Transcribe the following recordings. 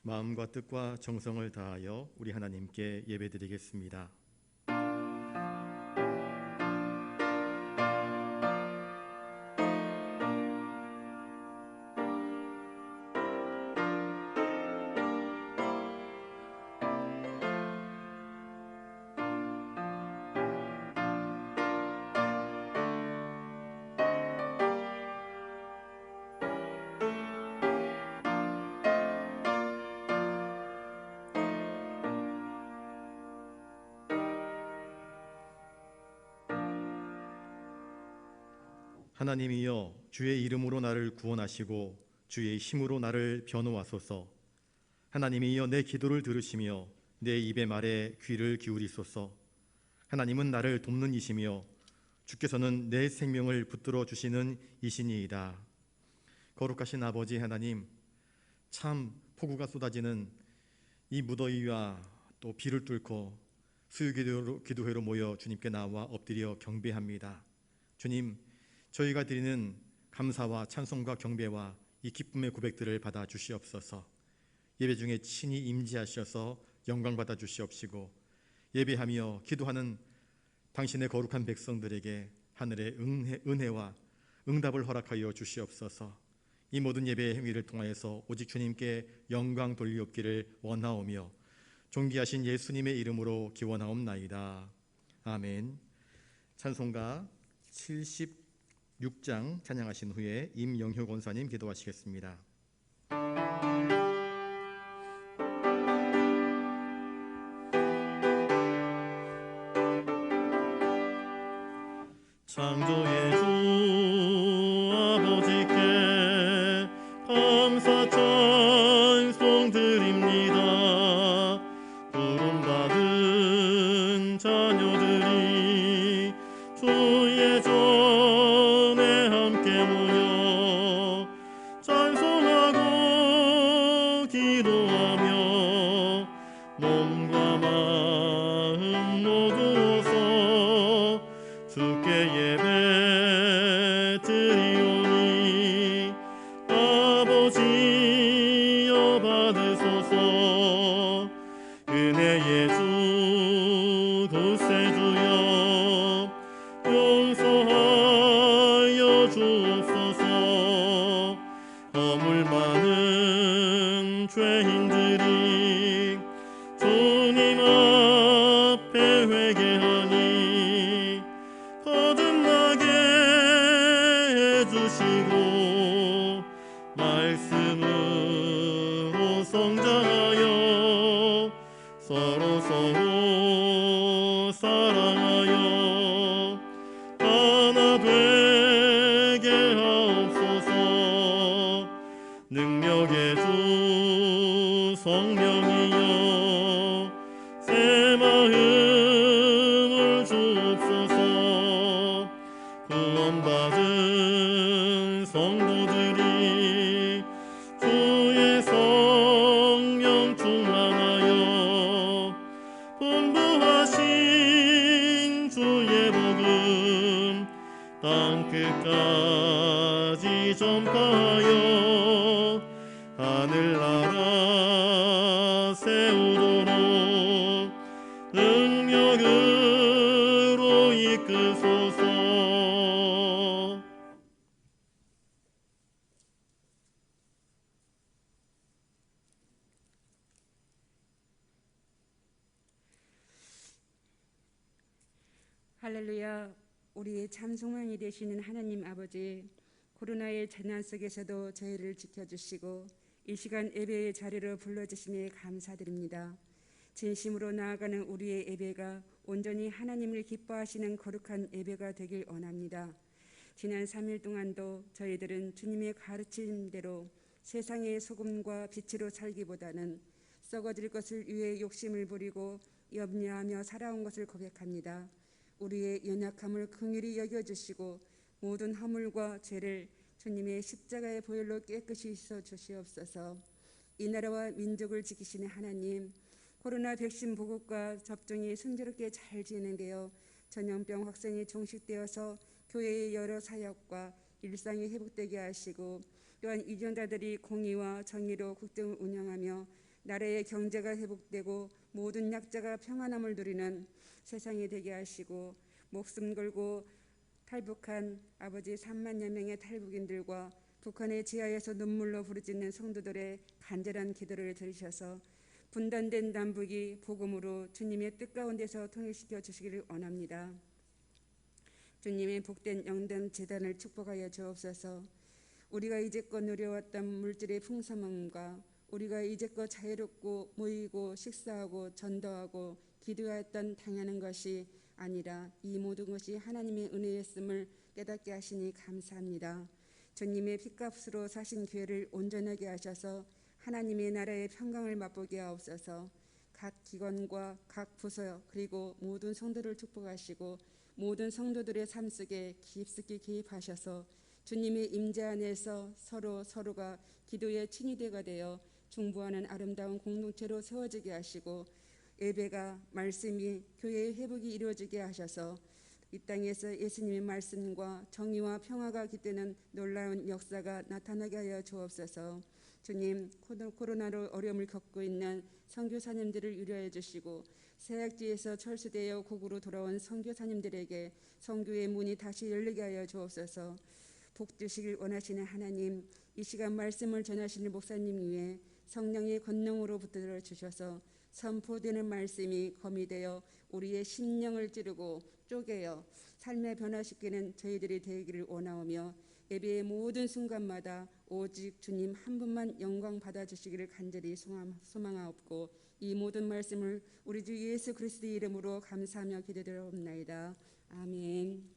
마음과 뜻과 정성을 다하여 우리 하나님께 예배드리겠습니다. 하나님이여, 주의 이름으로 나를 구원하시고 주의 힘으로 나를 변호하소서. 하나님이여, 내 기도를 들으시며 내 입의 말에 귀를 기울이소서. 하나님은 나를 돕는 이시며 주께서는 내 생명을 붙들어 주시는 이시니이다. 거룩하신 아버지 하나님, 참 폭우가 쏟아지는 이 무더위와 또 비를 뚫고 수요기도회로 모여 주님께 나와 엎드려 경배합니다. 주님, 저희가 드리는 감사와 찬송과 경배와 이 기쁨의 고백들을 받아 주시옵소서. 예배 중에 친히 임재하셔서 영광 받아 주시옵시고, 예배하며 기도하는 당신의 거룩한 백성들에게 하늘의 은혜와 응답을 허락하여 주시옵소서. 이 모든 예배의 행위를 통하여서 오직 주님께 영광 돌리옵기를 원하오며 존귀하신 예수님의 이름으로 기원하옵나이다. 아멘. 찬송가 76장 찬양하신 후에 임영효 권사님 기도하시겠습니다. 창조의 주 아버지께 감사 찬송 드립니다. 부름받은 자녀들이 주의 전에 함께 모여 찬송하고 기도하며 몸과 마음 모두어서 주께 예배 드리오니 아버지여 받으소서. 은혜의 주 구세주여 용서하여 주옵소서. 허물 많은 죄인들이 주님 앞에 회개하니 거듭나게 해주시고 말씀으로 성장하여 서로 사랑하여 하나 되게 하옵소서. 능력의 주 성령이여 새 마음을 주옵소서. 구원받은 성도들이 주의 성령 충만하여 분부하신 주의 복음 땅끝까지 전파하여 하늘나라 세우도록 능력으로 이끄소서. 할렐루야. 우리의 참 소망이 되시는 하나님 아버지, 코로나의 재난 속에서도 저희를 지켜주시고 이 시간 예배의 자리로 불러주시니 감사드립니다. 진심으로 나아가는 우리의 예배가 온전히 하나님을 기뻐하시는 거룩한 예배가 되길 원합니다. 지난 3일 동안도 저희들은 주님의 가르침대로 세상의 소금과 빛으로 살기보다는 썩어질 것을 위해 욕심을 부리고 염려하며 살아온 것을 고백합니다. 우리의 연약함을 긍휼히 여겨주시고 모든 허물과 죄를 주님의 십자가의 보혈로 깨끗이 씻어 주시옵소서. 이 나라와 민족을 지키시는 하나님, 코로나 백신 보급과 접종이 순조롭게 잘 진행되어 전염병 확산이 종식되어서 교회의 여러 사역과 일상이 회복되게 하시고, 또한 유전자들이 공의와 정의로 국정을 운영하며 나라의 경제가 회복되고 모든 약자가 평안함을 누리는 세상이 되게 하시고, 목숨 걸고 탈북한 아버지 3만여 명의 탈북인들과 북한의 지하에서 눈물로 부르짖는 성도들의 간절한 기도를 들으셔서 분단된 남북이 복음으로 주님의 뜻 가운데서 통일시켜 주시기를 원합니다. 주님의 복된 영등 재단을 축복하여 주옵소서. 우리가 이제껏 누려왔던 물질의 풍성함과 우리가 이제껏 자유롭고 모이고 식사하고 전도하고 기도했던 당연한 것이 아니라 이 모든 것이 하나님의 은혜였음을 깨닫게 하시니 감사합니다. 주님의 핏값으로 사신 교회를 온전하게 하셔서 하나님의 나라의 평강을 맛보게 하옵소서. 각 기관과 각 부서 그리고 모든 성도를 축복하시고 모든 성도들의 삶 속에 깊숙이 개입하셔서 주님의 임재 안에서 서로가 기도의 친위대가 되어 중보하는 아름다운 공동체로 세워지게 하시고, 예배가 말씀이 교회의 회복이 이루어지게 하셔서 이 땅에서 예수님의 말씀과 정의와 평화가 깃드는 놀라운 역사가 나타나게 하여 주옵소서. 주님, 코로나로 어려움을 겪고 있는 선교사님들을 위로해 주시고 세약지에서 철수되어 고국으로 돌아온 선교사님들에게 선교의 문이 다시 열리게 하여 주옵소서. 복 주시길 원하시는 하나님, 이 시간 말씀을 전하시는 목사님 위에 성령의 권능으로 붙들어 주셔서 선포되는 말씀이 검이 되어 우리의 심령을 찌르고 쪼개어 삶의 변화시키는 저희들이 되기를 원하오며, 예배의 모든 순간마다 오직 주님 한 분만 영광 받아주시기를 간절히 소망하옵고, 이 모든 말씀을 우리 주 예수 그리스도의 이름으로 감사하며 기도드리옵나이다. 아멘.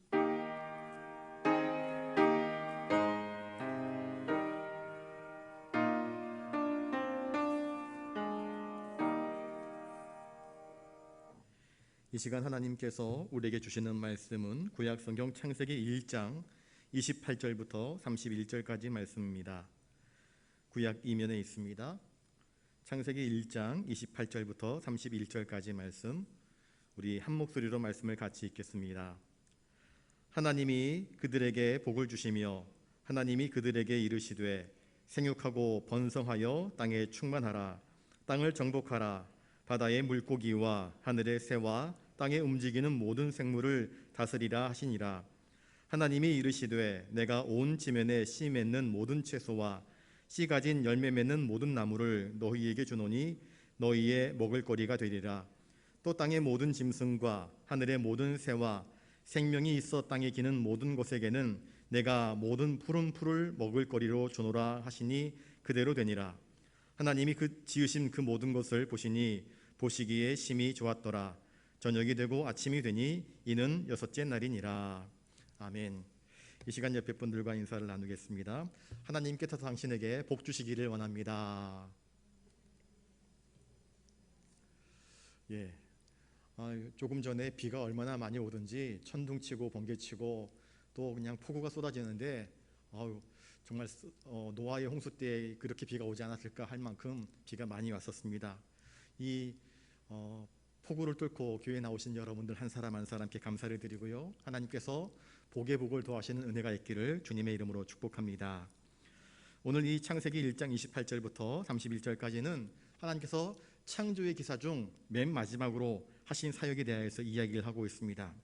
이 시간 하나님께서 우리에게 주시는 말씀은 구약 성경 창세기 1장 28절부터 31절까지 말씀입니다. 구약 이면에 있습니다. 창세기 1장 28절부터 31절까지 말씀, 우리 한 목소리로 말씀을 같이 읽겠습니다. 하나님이 그들에게 복을 주시며 하나님이 그들에게 이르시되 생육하고 번성하여 땅에 충만하라. 땅을 정복하라. 바다의 물고기와 하늘의 새와 땅에 움직이는 모든 생물을 다스리라 하시니라. 하나님이 이르시되 내가 온 지면에 씨 맺는 모든 채소와 씨 가진 열매 맺는 모든 나무를 너희에게 주노니 너희의 먹을거리가 되리라. 또 땅의 모든 짐승과 하늘의 모든 새와 생명이 있어 땅에 기는 모든 것에게는 내가 모든 푸른 풀을 먹을거리로 주노라 하시니 그대로 되니라. 하나님이 그 지으신 그 모든 것을 보시니 보시기에 심히 좋았더라. 저녁이 되고 아침이 되니 이는 여섯째 날이니라. 아멘. 이 시간 옆에 분들과 인사를 나누겠습니다. 하나님께서 당신에게 복 주시기를 원합니다. 예. 조금 전에 비가 얼마나 많이 오든지 천둥치고 번개치고 또 그냥 폭우가 쏟아지는데 정말 노아의 홍수 때 그렇게 비가 오지 않았을까 할 만큼 비가 많이 왔었습니다. 이 폭우를 뚫고 교회에 나오신 여러분들 한 사람 한 사람께 감사를 드리고요. 하나님께서 복의 복을 더하시는 은혜가 있기를 주님의 이름으로 축복합니다. 오늘 이 창세기 1장 28절부터 31절까지는 하나님께서 창조의 기사 중 맨 마지막으로 하신 사역에 대해서 이야기를 하고 있습니다.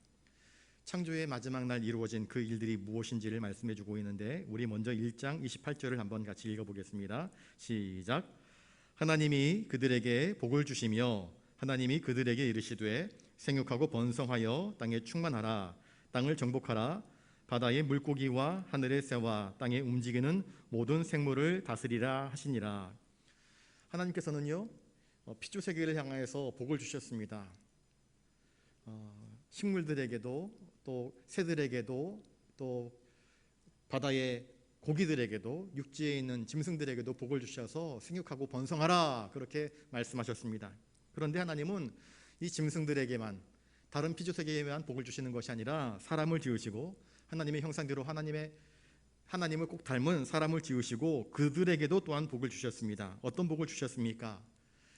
창조의 마지막 날 이루어진 그 일들이 무엇인지를 말씀해 주고 있는데, 우리 먼저 1장 28절을 한번 같이 읽어보겠습니다. 시작. 하나님이 그들에게 복을 주시며 하나님이 그들에게 이르시되 생육하고 번성하여 땅에 충만하라. 땅을 정복하라. 바다의 물고기와 하늘의 새와 땅에 움직이는 모든 생물을 다스리라 하시니라. 하나님께서는요, 피조세계를 향하여서 복을 주셨습니다. 식물들에게도 또 새들에게도 또 바다의 고기들에게도 육지에 있는 짐승들에게도 복을 주셔서 생육하고 번성하라 그렇게 말씀하셨습니다. 그런데 하나님은 이 짐승들에게만, 다른 피조세계에만 복을 주시는 것이 아니라 사람을 지으시고 하나님의 형상대로 하나님을 꼭 닮은 사람을 지으시고 그들에게도 또한 복을 주셨습니다. 어떤 복을 주셨습니까?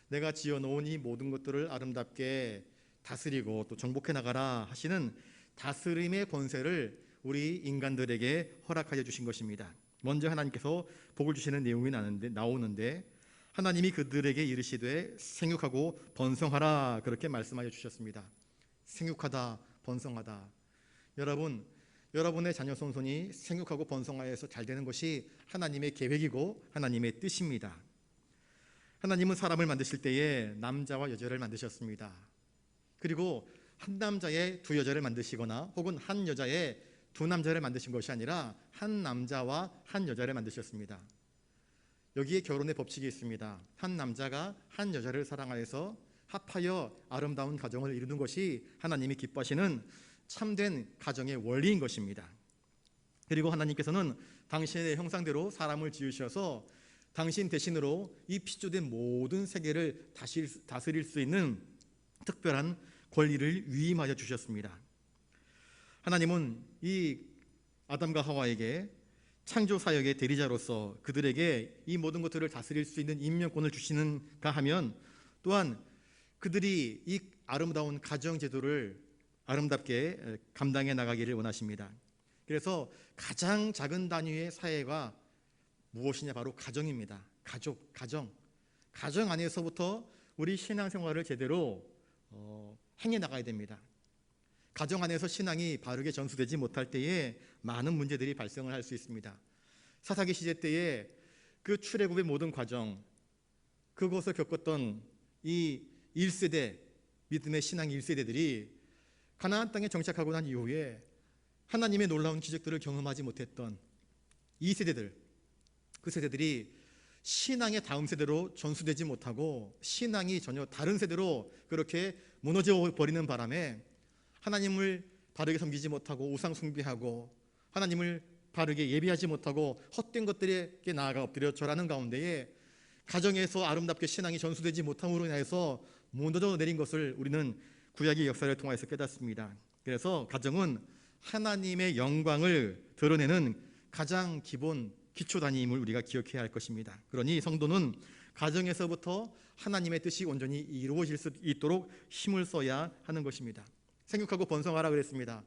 내가 지어놓은 이 모든 것들을 아름답게 다스리고 또 정복해 나가라 하시는 다스림의 권세를 우리 인간들에게 허락하여 주신 것입니다. 먼저 하나님께서 복을 주시는 내용이 나오는데, 하나님이 그들에게 이르시되 생육하고 번성하라 그렇게 말씀하여 주셨습니다. 생육하다, 번성하다. 여러분, 여러분의 자녀 손손이 생육하고 번성하여서 잘 되는 것이 하나님의 계획이고 하나님의 뜻입니다. 하나님은 사람을 만드실 때에 남자와 여자를 만드셨습니다. 그리고 한 남자에 두 여자를 만드시거나 혹은 한 여자에 두 남자를 만드신 것이 아니라 한 남자와 한 여자를 만드셨습니다. 여기에 결혼의 법칙이 있습니다. 한 남자가 한 여자를 사랑하여서 합하여 아름다운 가정을 이루는 것이 하나님이 기뻐하시는 참된 가정의 원리인 것입니다. 그리고 하나님께서는 당신의 형상대로 사람을 지으셔서 당신 대신으로 이 피조된 모든 세계를 다스릴 수 있는 특별한 권리를 위임하여 주셨습니다. 하나님은 이 아담과 하와에게 창조 사역의 대리자로서 그들에게 이 모든 것들을 다스릴 수 있는 임명권을 주시는가 하면 또한 그들이 이 아름다운 가정 제도를 아름답게 감당해 나가기를 원하십니다. 그래서 가장 작은 단위의 사회가 무엇이냐, 바로 가정입니다. 가정 안에서부터 우리 신앙생활을 제대로 행해 나가야 됩니다. 가정 안에서 신앙이 바르게 전수되지 못할 때에 많은 문제들이 발생을 할 수 있습니다. 사사기 시대 때에 그 출애굽의 모든 과정, 그것을 겪었던 이 1세대 믿음의 신앙 1세대들이 가나안 땅에 정착하고 난 이후에 하나님의 놀라운 기적들을 경험하지 못했던 2세대들, 그 세대들이 신앙의 다음 세대로 전수되지 못하고 신앙이 전혀 다른 세대로 그렇게 무너져 버리는 바람에 하나님을 바르게 섬기지 못하고 우상 숭배하고 하나님을 바르게 예배하지 못하고 헛된 것들에게 나아가 엎드려 절하는 가운데에 가정에서 아름답게 신앙이 전수되지 못함으로 인해서 무너져 내린 것을 우리는 구약의 역사를 통해서 깨닫습니다. 그래서 가정은 하나님의 영광을 드러내는 가장 기본 기초 단위임을 우리가 기억해야 할 것입니다. 그러니 성도는 가정에서부터 하나님의 뜻이 온전히 이루어질 수 있도록 힘을 써야 하는 것입니다. 생육하고 번성하라 그랬습니다.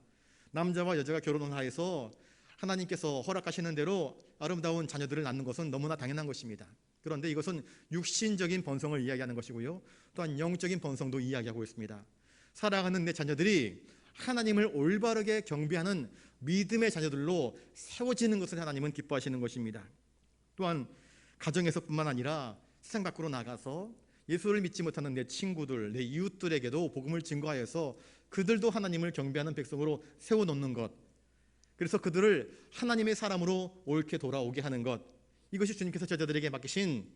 남자와 여자가 결혼을 하여서 하나님께서 허락하시는 대로 아름다운 자녀들을 낳는 것은 너무나 당연한 것입니다. 그런데 이것은 육신적인 번성을 이야기하는 것이고요, 또한 영적인 번성도 이야기하고 있습니다. 살아가는 내 자녀들이 하나님을 올바르게 경배하는 믿음의 자녀들로 세워지는 것을 하나님은 기뻐하시는 것입니다. 또한 가정에서뿐만 아니라 세상 밖으로 나가서 예수를 믿지 못하는 내 친구들, 내 이웃들에게도 복음을 증거하여서 그들도 하나님을 경배하는 백성으로 세워놓는 것, 그래서 그들을 하나님의 사람으로 옳게 돌아오게 하는 것, 이것이 주님께서 제자들에게 맡기신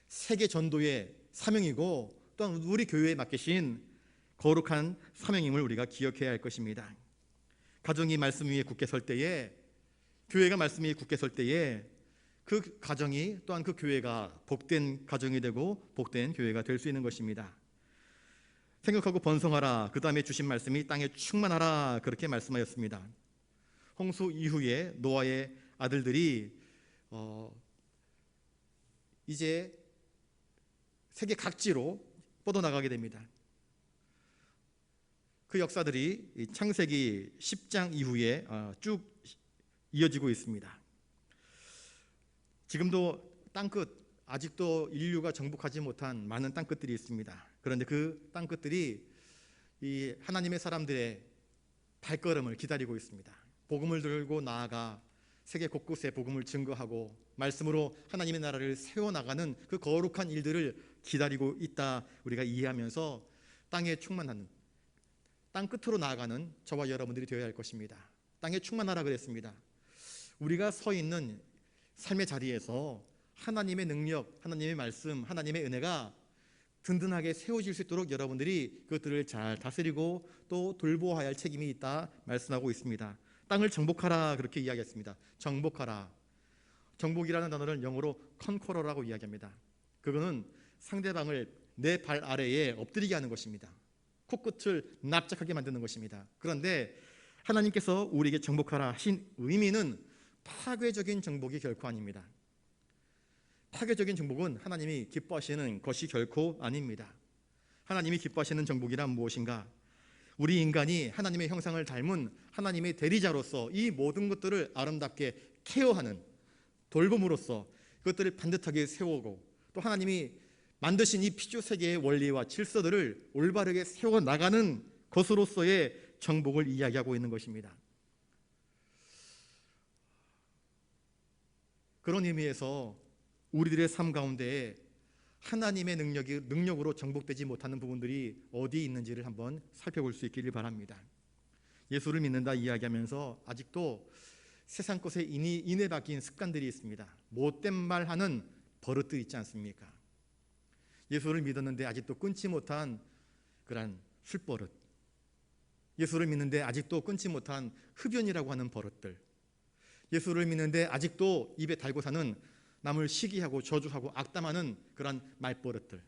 세계 전도의 사명이고 또한 우리 교회에 맡기신 거룩한 사명임을 우리가 기억해야 할 것입니다. 가정이 말씀 위에 굳게 설 때에, 교회가 말씀 위에 굳게 설 때에 그 가정이 또한 그 교회가 복된 가정이 되고 복된 교회가 될 수 있는 것입니다. 생육하고 번성하라, 그 다음에 주신 말씀이 땅에 충만하라 그렇게 말씀하였습니다. 홍수 이후에 노아의 아들들이 이제 세계 각지로 뻗어나가게 됩니다. 그 역사들이 창세기 10장 이후에 쭉 이어지고 있습니다. 지금도 땅끝, 아직도 인류가 정복하지 못한 많은 땅끝들이 있습니다. 그런데 그 땅끝들이 이 하나님의 사람들의 발걸음을 기다리고 있습니다. 복음을 들고 나아가 세계 곳곳에 복음을 증거하고 말씀으로 하나님의 나라를 세워나가는 그 거룩한 일들을 기다리고 있다, 우리가 이해하면서 땅에 충만하는, 땅 끝으로 나아가는 저와 여러분들이 되어야 할 것입니다. 땅에 충만하라 그랬습니다. 우리가 서 있는 삶의 자리에서 하나님의 능력, 하나님의 말씀, 하나님의 은혜가 든든하게 세워질 수 있도록 여러분들이 그것들을 잘 다스리고 또 돌보아야 할 책임이 있다 말씀하고 있습니다. 땅을 정복하라 그렇게 이야기했습니다. 정복하라. 정복이라는 단어를 영어로 컨커러라고 이야기합니다. 그거는 상대방을 내 발 아래에 엎드리게 하는 것입니다. 코끝을 납작하게 만드는 것입니다. 그런데 하나님께서 우리에게 정복하라 하신 의미는 파괴적인 정복이 결코 아닙니다. 파괴적인 정복은 하나님이 기뻐하시는 것이 결코 아닙니다. 하나님이 기뻐하시는 정복이란 무엇인가? 우리 인간이 하나님의 형상을 닮은 하나님의 대리자로서 이 모든 것들을 아름답게 케어하는, 돌봄으로써 그것들을 반듯하게 세우고 또 하나님이 만드신 이 피조 세계의 원리와 질서들을 올바르게 세워나가는 것으로서의 정복을 이야기하고 있는 것입니다. 그런 의미에서 우리들의 삶 가운데 하나님의 능력으로 정복되지 못하는 부분들이 어디 있는지를 한번 살펴볼 수 있기를 바랍니다. 예수를 믿는다 이야기하면서 아직도 세상 것에 인해 박힌 습관들이 있습니다. 못된 말하는 버릇들 있지 않습니까? 예수를 믿었는데 아직도 끊지 못한 그런 술버릇, 예수를 믿는데 아직도 끊지 못한 흡연이라고 하는 버릇들, 예수를 믿는데 아직도 입에 달고 사는 남을 시기하고 저주하고 악담하는 그런 말버릇들,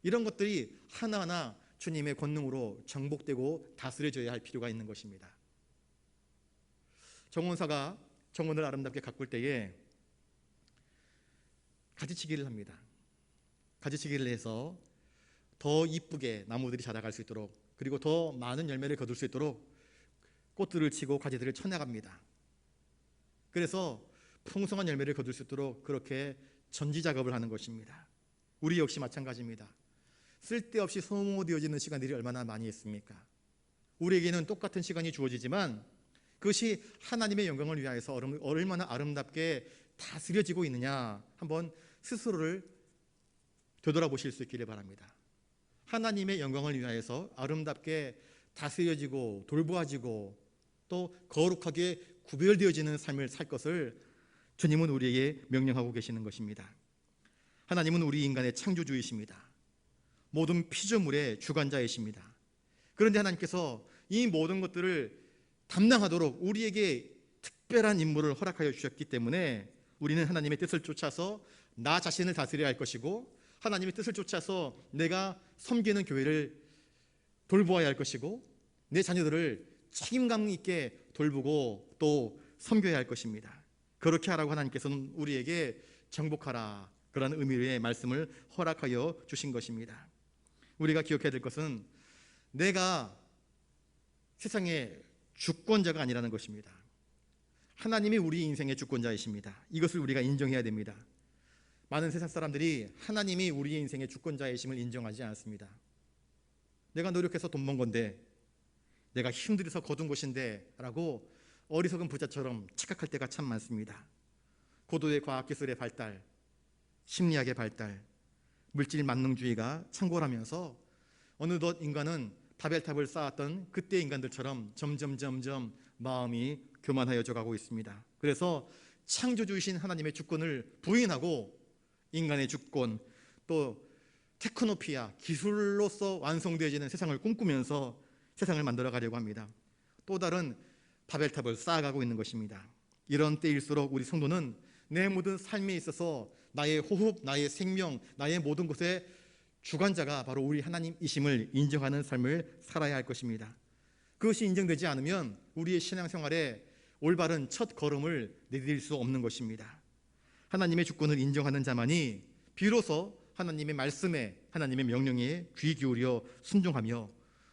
이런 것들이 하나하나 주님의 권능으로 정복되고 다스려져야 할 필요가 있는 것입니다. 정원사가 정원을 아름답게 가꿀 때에 가지치기를 합니다. 가지치기를 해서 더 이쁘게 나무들이 자라갈 수 있도록, 그리고 더 많은 열매를 거둘 수 있도록 꽃들을 치고 가지들을 쳐나갑니다. 그래서 풍성한 열매를 거둘 수 있도록 그렇게 전지 작업을 하는 것입니다. 우리 역시 마찬가지입니다. 쓸데없이 소모되어지는 시간들이 얼마나 많이 있습니까? 우리에게는 똑같은 시간이 주어지지만 그것이 하나님의 영광을 위하여서 얼마나 아름답게 다스려지고 있느냐, 한번 스스로를 되돌아보실 수 있기를 바랍니다. 하나님의 영광을 위하여서 아름답게 다스려지고 돌보아지고 또 거룩하게 구별되어지는 삶을 살 것을 주님은 우리에게 명령하고 계시는 것입니다. 하나님은 우리 인간의 창조주이십니다. 모든 피조물의 주관자이십니다. 그런데 하나님께서 이 모든 것들을 담당하도록 우리에게 특별한 임무를 허락하여 주셨기 때문에 우리는 하나님의 뜻을 쫓아서 나 자신을 다스려야 할 것이고, 하나님의 뜻을 쫓아서 내가 섬기는 교회를 돌보아야 할 것이고, 내 자녀들을 책임감 있게 돌보고 또 섬겨야 할 것입니다. 그렇게 하라고 하나님께서는 우리에게 정복하라, 그런 의미의 말씀을 허락하여 주신 것입니다. 우리가 기억해야 될 것은 내가 세상의 주권자가 아니라는 것입니다. 하나님이 우리 인생의 주권자이십니다. 이것을 우리가 인정해야 됩니다. 많은 세상 사람들이 하나님이 우리의 인생의 주권자이심을 인정하지 않습니다. 내가 노력해서 돈 번 건데, 내가 힘들어서 거둔 것인데 라고 어리석은 부자처럼 착각할 때가 참 많습니다. 고도의 과학기술의 발달, 심리학의 발달, 물질 만능주의가 창궐하면서 어느덧 인간은 바벨탑을 쌓았던 그때 인간들처럼 점점 마음이 교만하여져 가고 있습니다. 그래서 창조주이신 하나님의 주권을 부인하고 인간의 주권, 또 테크노피아, 기술로서 완성되어지는 세상을 꿈꾸면서 세상을 만들어 가려고 합니다. 또 다른 바벨탑을 쌓아가고 있는 것입니다. 이런 때일수록 우리 성도는 내 모든 삶에 있어서 나의 호흡, 나의 생명, 나의 모든 것의 주관자가 바로 우리 하나님이심을 인정하는 삶을 살아야 할 것입니다. 그것이 인정되지 않으면 우리의 신앙생활에 올바른 첫 걸음을 내딜 수 없는 것입니다. 하나님의 주권을 인정하는 자만이 비로소 하나님의 말씀에, 하나님의 명령에 귀 기울여 순종하며,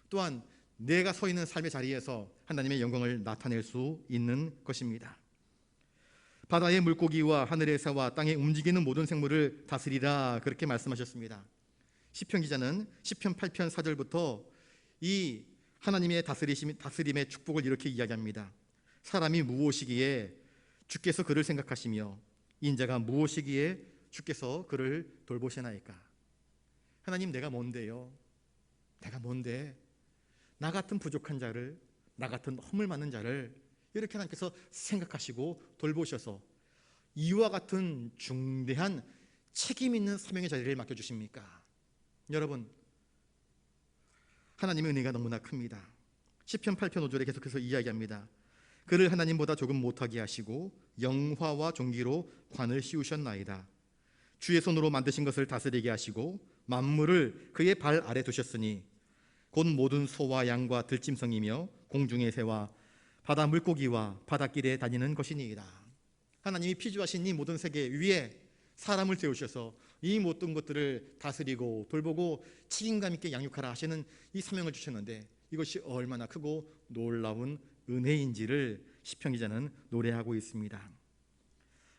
또한 내가 서 있는 삶의 자리에서 하나님의 영광을 나타낼 수 있는 것입니다. 바다의 물고기와 하늘의 새와 땅에 움직이는 모든 생물을 다스리라, 그렇게 말씀하셨습니다. 시편 기자는 시편 8편 4절부터 이 하나님의 다스림의 축복을 이렇게 이야기합니다. 사람이 무엇이기에 주께서 그를 생각하시며 인자가 무엇이기에 주께서 그를 돌보시나이까. 하나님, 내가 뭔데요? 내가 뭔데? 나 같은 부족한 자를, 나 같은 허물 많은 자를 이렇게 하나님께서 생각하시고 돌보셔서 이와 같은 중대한 책임 있는 사명의 자리를 맡겨주십니까? 여러분, 하나님의 은혜가 너무나 큽니다. 시편 8편 5절에 계속해서 이야기합니다. 그를 하나님보다 조금 못하게 하시고 영화와 존귀로 관을 씌우셨나이다. 주의 손으로 만드신 것을 다스리게 하시고 만물을 그의 발 아래 두셨으니 곧 모든 소와 양과 들짐승이며 공중의 새와 바다 물고기와 바닷길에 다니는 것이니이다. 하나님이 피조하신 이 모든 세계 위에 사람을 세우셔서 이 모든 것들을 다스리고 돌보고 책임감 있게 양육하라 하시는 이 사명을 주셨는데, 이것이 얼마나 크고 놀라운 은혜인지를 시편 기자는 노래하고 있습니다.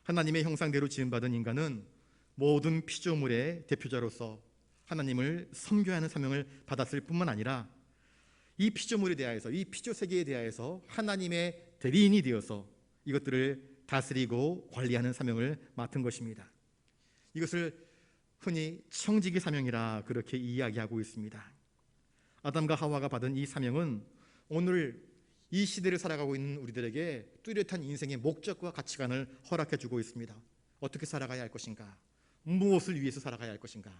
하나님의 형상대로 지음받은 인간은 모든 피조물의 대표자로서 하나님을 섬겨야 하는 사명을 받았을 뿐만 아니라 이 피조물에 대하여서, 이 피조 세계에 대하여서 하나님의 대리인이 되어서 이것들을 다스리고 관리하는 사명을 맡은 것입니다. 이것을 흔히 청지기 사명이라 그렇게 이야기하고 있습니다. 아담과 하와가 받은 이 사명은 오늘 이 시대를 살아가고 있는 우리들에게 뚜렷한 인생의 목적과 가치관을 허락해 주고 있습니다. 어떻게 살아가야 할 것인가? 무엇을 위해서 살아가야 할 것인가?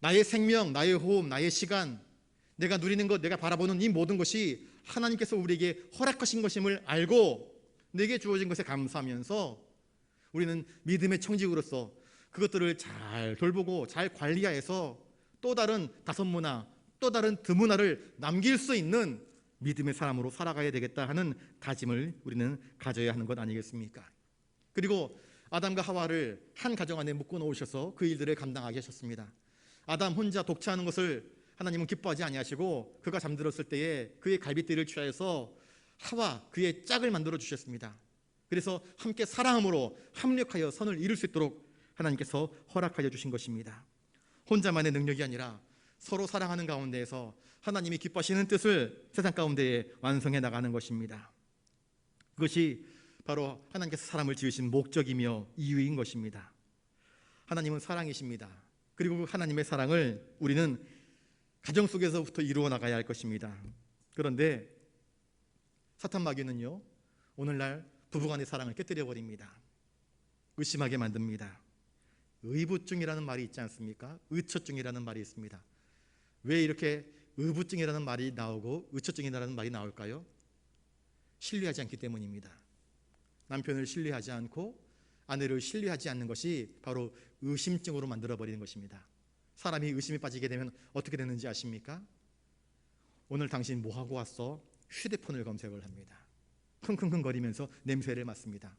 나의 생명, 나의 호흡, 나의 시간, 내가 누리는 것, 내가 바라보는 이 모든 것이 하나님께서 우리에게 허락하신 것임을 알고 내게 주어진 것에 감사하면서 우리는 믿음의 청직으로서 그것들을 잘 돌보고 잘 관리하여서 또 다른 다섯 문화, 또 다른 드문화를 남길 수 있는 믿음의 사람으로 살아가야 되겠다 하는 다짐을 우리는 가져야 하는 것 아니겠습니까? 그리고 아담과 하와를 한 가정 안에 묶어 놓으셔서 그 일들을 감당하게 하셨습니다. 아담 혼자 독차하는 것을 하나님은 기뻐하지 아니하시고 그가 잠들었을 때에 그의 갈빗대를 취하여서 하와 그의 짝을 만들어 주셨습니다. 그래서 함께 사랑함으로 합력하여 선을 이룰 수 있도록 하나님께서 허락하여 주신 것입니다. 혼자만의 능력이 아니라 서로 사랑하는 가운데에서 하나님이 기뻐하시는 뜻을 세상 가운데에 완성해 나가는 것입니다. 그것이 바로 하나님께서 사람을 지으신 목적이며 이유인 것입니다. 하나님은 사랑이십니다. 그리고 그 하나님의 사랑을 우리는 가정 속에서부터 이루어 나가야 할 것입니다. 그런데 사탄 마귀는요, 오늘날 부부간의 사랑을 깨뜨려 버립니다. 의심하게 만듭니다. 의부증이라는 말이 있지 않습니까? 의처증이라는 말이 있습니다. 왜 이렇게 의부증이라는 말이 나오고 의처증이라는 말이 나올까요? 신뢰하지 않기 때문입니다. 남편을 신뢰하지 않고 아내를 신뢰하지 않는 것이 바로 의심증으로 만들어버리는 것입니다. 사람이 의심에 빠지게 되면 어떻게 되는지 아십니까? 오늘 당신 뭐 하고 왔어? 휴대폰을 검색을 합니다. 킁킁킁거리면서 냄새를 맡습니다.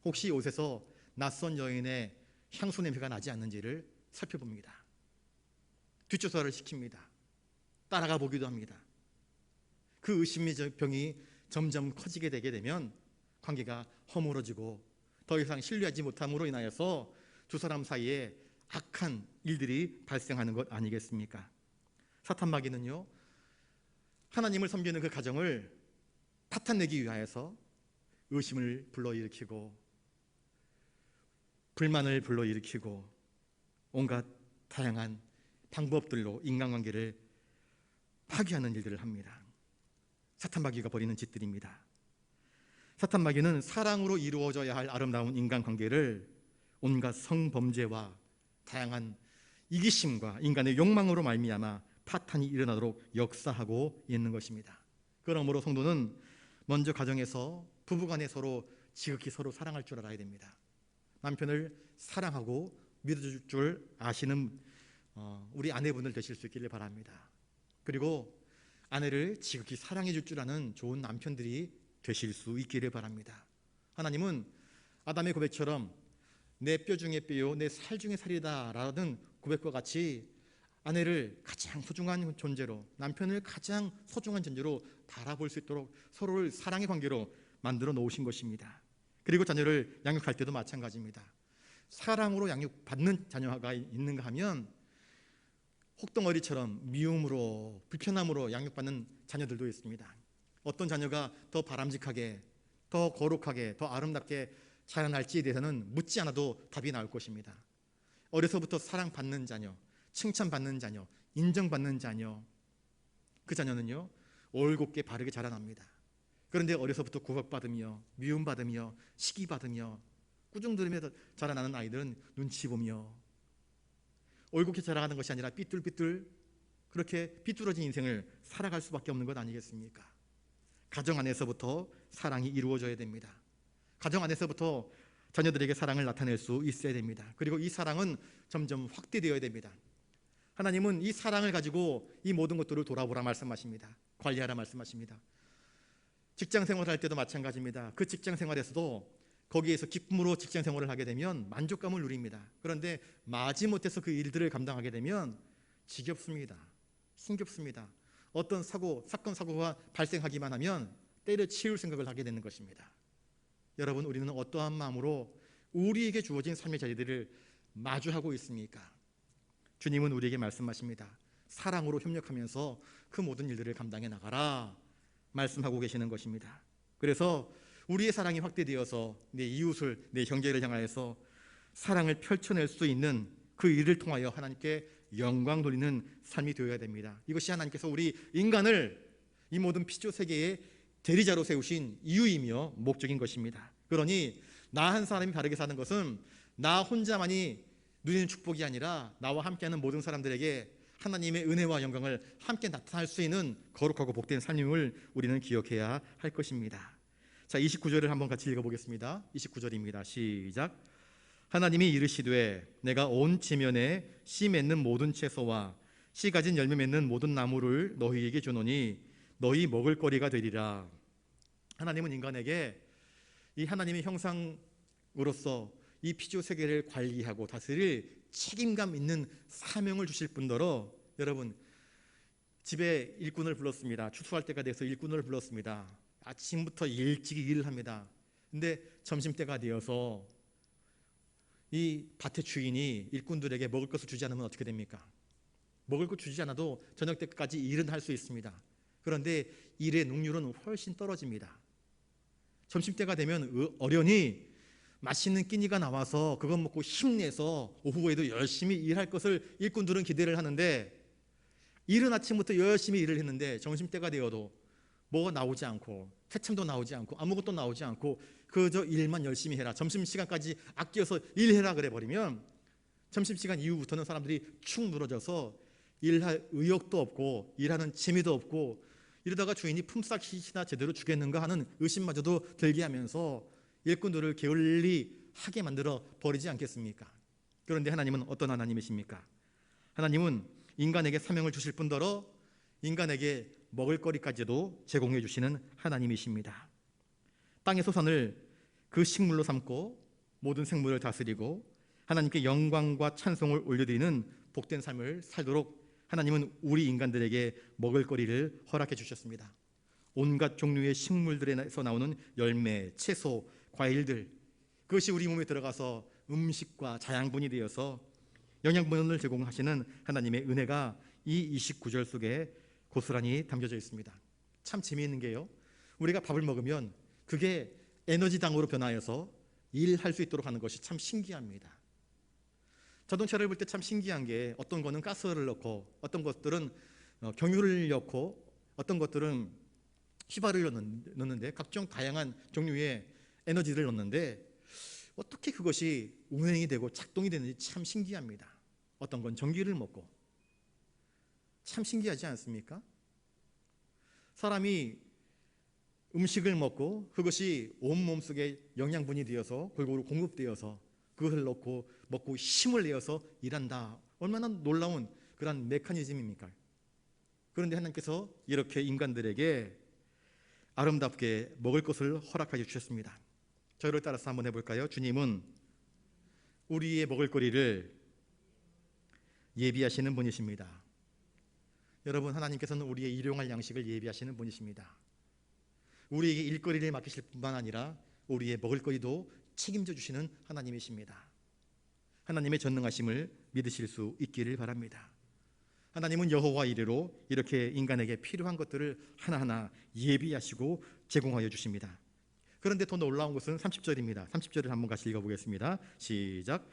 혹시 옷에서 낯선 여인의 향수 냄새가 나지 않는지를 살펴봅니다. 뒷조사를 시킵니다. 따라가 보기도 합니다. 그 의심의 병이 점점 커지게 되게 되면 관계가 허물어지고 더 이상 신뢰하지 못함으로 인하여서 두 사람 사이에 악한 일들이 발생하는 것 아니겠습니까? 사탄 마귀는요, 하나님을 섬기는 그 가정을 파탄내기 위하여서 의심을 불러일으키고 불만을 불러일으키고 온갖 다양한 방법들로 인간관계를 파괴하는 일들을 합니다. 사탄 마귀가 벌이는 짓들입니다. 사탄 마귀는 사랑으로 이루어져야 할 아름다운 인간관계를 온갖 성범죄와 다양한 이기심과 인간의 욕망으로 말미암아 파탄이 일어나도록 역사하고 있는 것입니다. 그러므로 성도는 먼저 가정에서 부부간에 서로 지극히 서로 사랑할 줄 알아야 됩니다. 남편을 사랑하고 믿어줄 줄 아시는 우리 아내분들 되실 수 있기를 바랍니다. 그리고 아내를 지극히 사랑해 줄 줄 아는 좋은 남편들이 되실 수 있기를 바랍니다. 하나님은 아담의 고백처럼 내 뼈 중에 뼈요 내 살 중에 살이다 라는 고백과 같이 아내를 가장 소중한 존재로, 남편을 가장 소중한 존재로 바라볼 수 있도록 서로를 사랑의 관계로 만들어 놓으신 것입니다. 그리고 자녀를 양육할 때도 마찬가지입니다. 사랑으로 양육받는 자녀가 있는가 하면 혹덩어리처럼 미움으로 불편함으로 양육받는 자녀들도 있습니다. 어떤 자녀가 더 바람직하게, 더 거룩하게, 더 아름답게 자라날지에 대해서는 묻지 않아도 답이 나올 것입니다. 어려서부터 사랑받는 자녀, 칭찬받는 자녀, 인정받는 자녀, 그 자녀는요 올곧게 바르게 자라납니다. 그런데 어려서부터 구박받으며 미움받으며 시기받으며 꾸중들으며 자라나는 아이들은 눈치 보며 올곧게 자라가는 것이 아니라 삐뚤삐뚤 그렇게 삐뚤어진 인생을 살아갈 수밖에 없는 것 아니겠습니까? 가정 안에서부터 사랑이 이루어져야 됩니다. 가정 안에서부터 자녀들에게 사랑을 나타낼 수 있어야 됩니다. 그리고 이 사랑은 점점 확대되어야 됩니다. 하나님은 이 사랑을 가지고 이 모든 것들을 돌아보라 말씀하십니다. 관리하라 말씀하십니다. 직장 생활할 때도 마찬가지입니다. 그 직장 생활에서도 거기에서 기쁨으로 직장 생활을 하게 되면 만족감을 누립니다. 그런데 마지못해서 그 일들을 감당하게 되면 지겹습니다. 힘겹습니다. 어떤 사건, 사고가 발생하기만 하면 때려치울 생각을 하게 되는 것입니다. 여러분, 우리는 어떠한 마음으로 우리에게 주어진 삶의 자리들을 마주하고 있습니까? 주님은 우리에게 말씀하십니다. 사랑으로 협력하면서 그 모든 일들을 감당해 나가라 말씀하고 계시는 것입니다. 그래서 우리의 사랑이 확대되어서 내 이웃을, 내 형제를 향하여서 사랑을 펼쳐낼 수 있는 그 일을 통하여 하나님께 영광 돌리는 삶이 되어야 됩니다. 이것이 하나님께서 우리 인간을 이 모든 피조 세계의 대리자로 세우신 이유이며 목적인 것입니다. 그러니 나 한 사람이 바르게 사는 것은 나 혼자만이 누리는 축복이 아니라 나와 함께하는 모든 사람들에게 하나님의 은혜와 영광을 함께 나타날 수 있는 거룩하고 복된 삶임을 우리는 기억해야 할 것입니다. 자, 29절을 한번 같이 읽어보겠습니다. 29절입니다. 시작. 하나님이 이르시되 내가 온 지면에 씨 맺는 모든 채소와 씨 가진 열매 맺는 모든 나무를 너희에게 주노니 너희 먹을 거리가 되리라. 하나님은 인간에게 이 하나님의 형상으로서 이 피조 세계를 관리하고 다스릴 책임감 있는 사명을 주실 뿐더러 여러분 집에 일꾼을 불렀습니다. 추수할 때가 돼서 일꾼을 불렀습니다. 아침부터 일찍 일을 합니다. 근데 점심때가 되어서 이 밭의 주인이 일꾼들에게 먹을 것을 주지 않으면 어떻게 됩니까? 먹을 것 주지 않아도 저녁 때까지 일은 할 수 있습니다. 그런데 일의 능률은 훨씬 떨어집니다. 점심때가 되면 어련히 맛있는 끼니가 나와서 그것 먹고 힘내서 오후에도 열심히 일할 것을 일꾼들은 기대를 하는데 이른 아침부터 열심히 일을 했는데 점심때가 되어도 뭐가 나오지 않고 새참도 나오지 않고 아무것도 나오지 않고 그저 일만 열심히 해라, 점심시간까지 아껴서 일해라 그래 버리면 점심시간 이후부터는 사람들이 축 늘어져서 일할 의욕도 없고 일하는 재미도 없고 이러다가 주인이 품삯이나 제대로 주겠는가 하는 의심마저도 들게 하면서 일꾼들을 게을리하게 만들어 버리지 않겠습니까? 그런데 하나님은 어떤 하나님이십니까? 하나님은 인간에게 사명을 주실 뿐더러 인간에게 먹을 거리까지도 제공해 주시는 하나님이십니다. 땅의 소산을 그 식물로 삼고 모든 생물을 다스리고 하나님께 영광과 찬송을 올려드리는 복된 삶을 살도록 하나님은 우리 인간들에게 먹을 거리를 허락해 주셨습니다. 온갖 종류의 식물들에서 나오는 열매, 채소, 과일들, 그것이 우리 몸에 들어가서 음식과 자양분이 되어서 영양분을 제공하시는 하나님의 은혜가 이 29절 속에 고스란히 담겨져 있습니다. 참 재미있는 게요, 우리가 밥을 먹으면 그게 에너지당으로 변하여서 일할 수 있도록 하는 것이 참 신기합니다. 자동차를 볼 때 참 신기한 게 어떤 거는 가스를 넣고 어떤 것들은 경유를 넣고 어떤 것들은 휘발을 넣는데 각종 다양한 종류의 에너지를 넣는데 어떻게 그것이 운행이 되고 작동이 되는지 참 신기합니다. 어떤 건 전기를 먹고 참 신기하지 않습니까? 사람이 음식을 먹고 그것이 온 몸속에 영양분이 되어서 골고루 공급되어서 그것을 넣고 먹고 힘을 내어서 일한다. 얼마나 놀라운 그런 메커니즘입니까? 그런데 하나님께서 이렇게 인간들에게 아름답게 먹을 것을 허락하여 주셨습니다. 저를 따라서 한번 해볼까요? 주님은 우리의 먹을 거리를 예비하시는 분이십니다. 여러분, 하나님께서는 우리의 일용할 양식을 예비하시는 분이십니다. 우리에게 일거리를 맡기실 뿐만 아니라 우리의 먹을 거리도 책임져 주시는 하나님이십니다. 하나님의 전능하심을 믿으실 수 있기를 바랍니다. 하나님은 여호와 이레로 이렇게 인간에게 필요한 것들을 하나하나 예비하시고 제공하여 주십니다. 그런데 더 놀라운 것은 30절입니다. 30절을 한번 같이 읽어보겠습니다. 시작.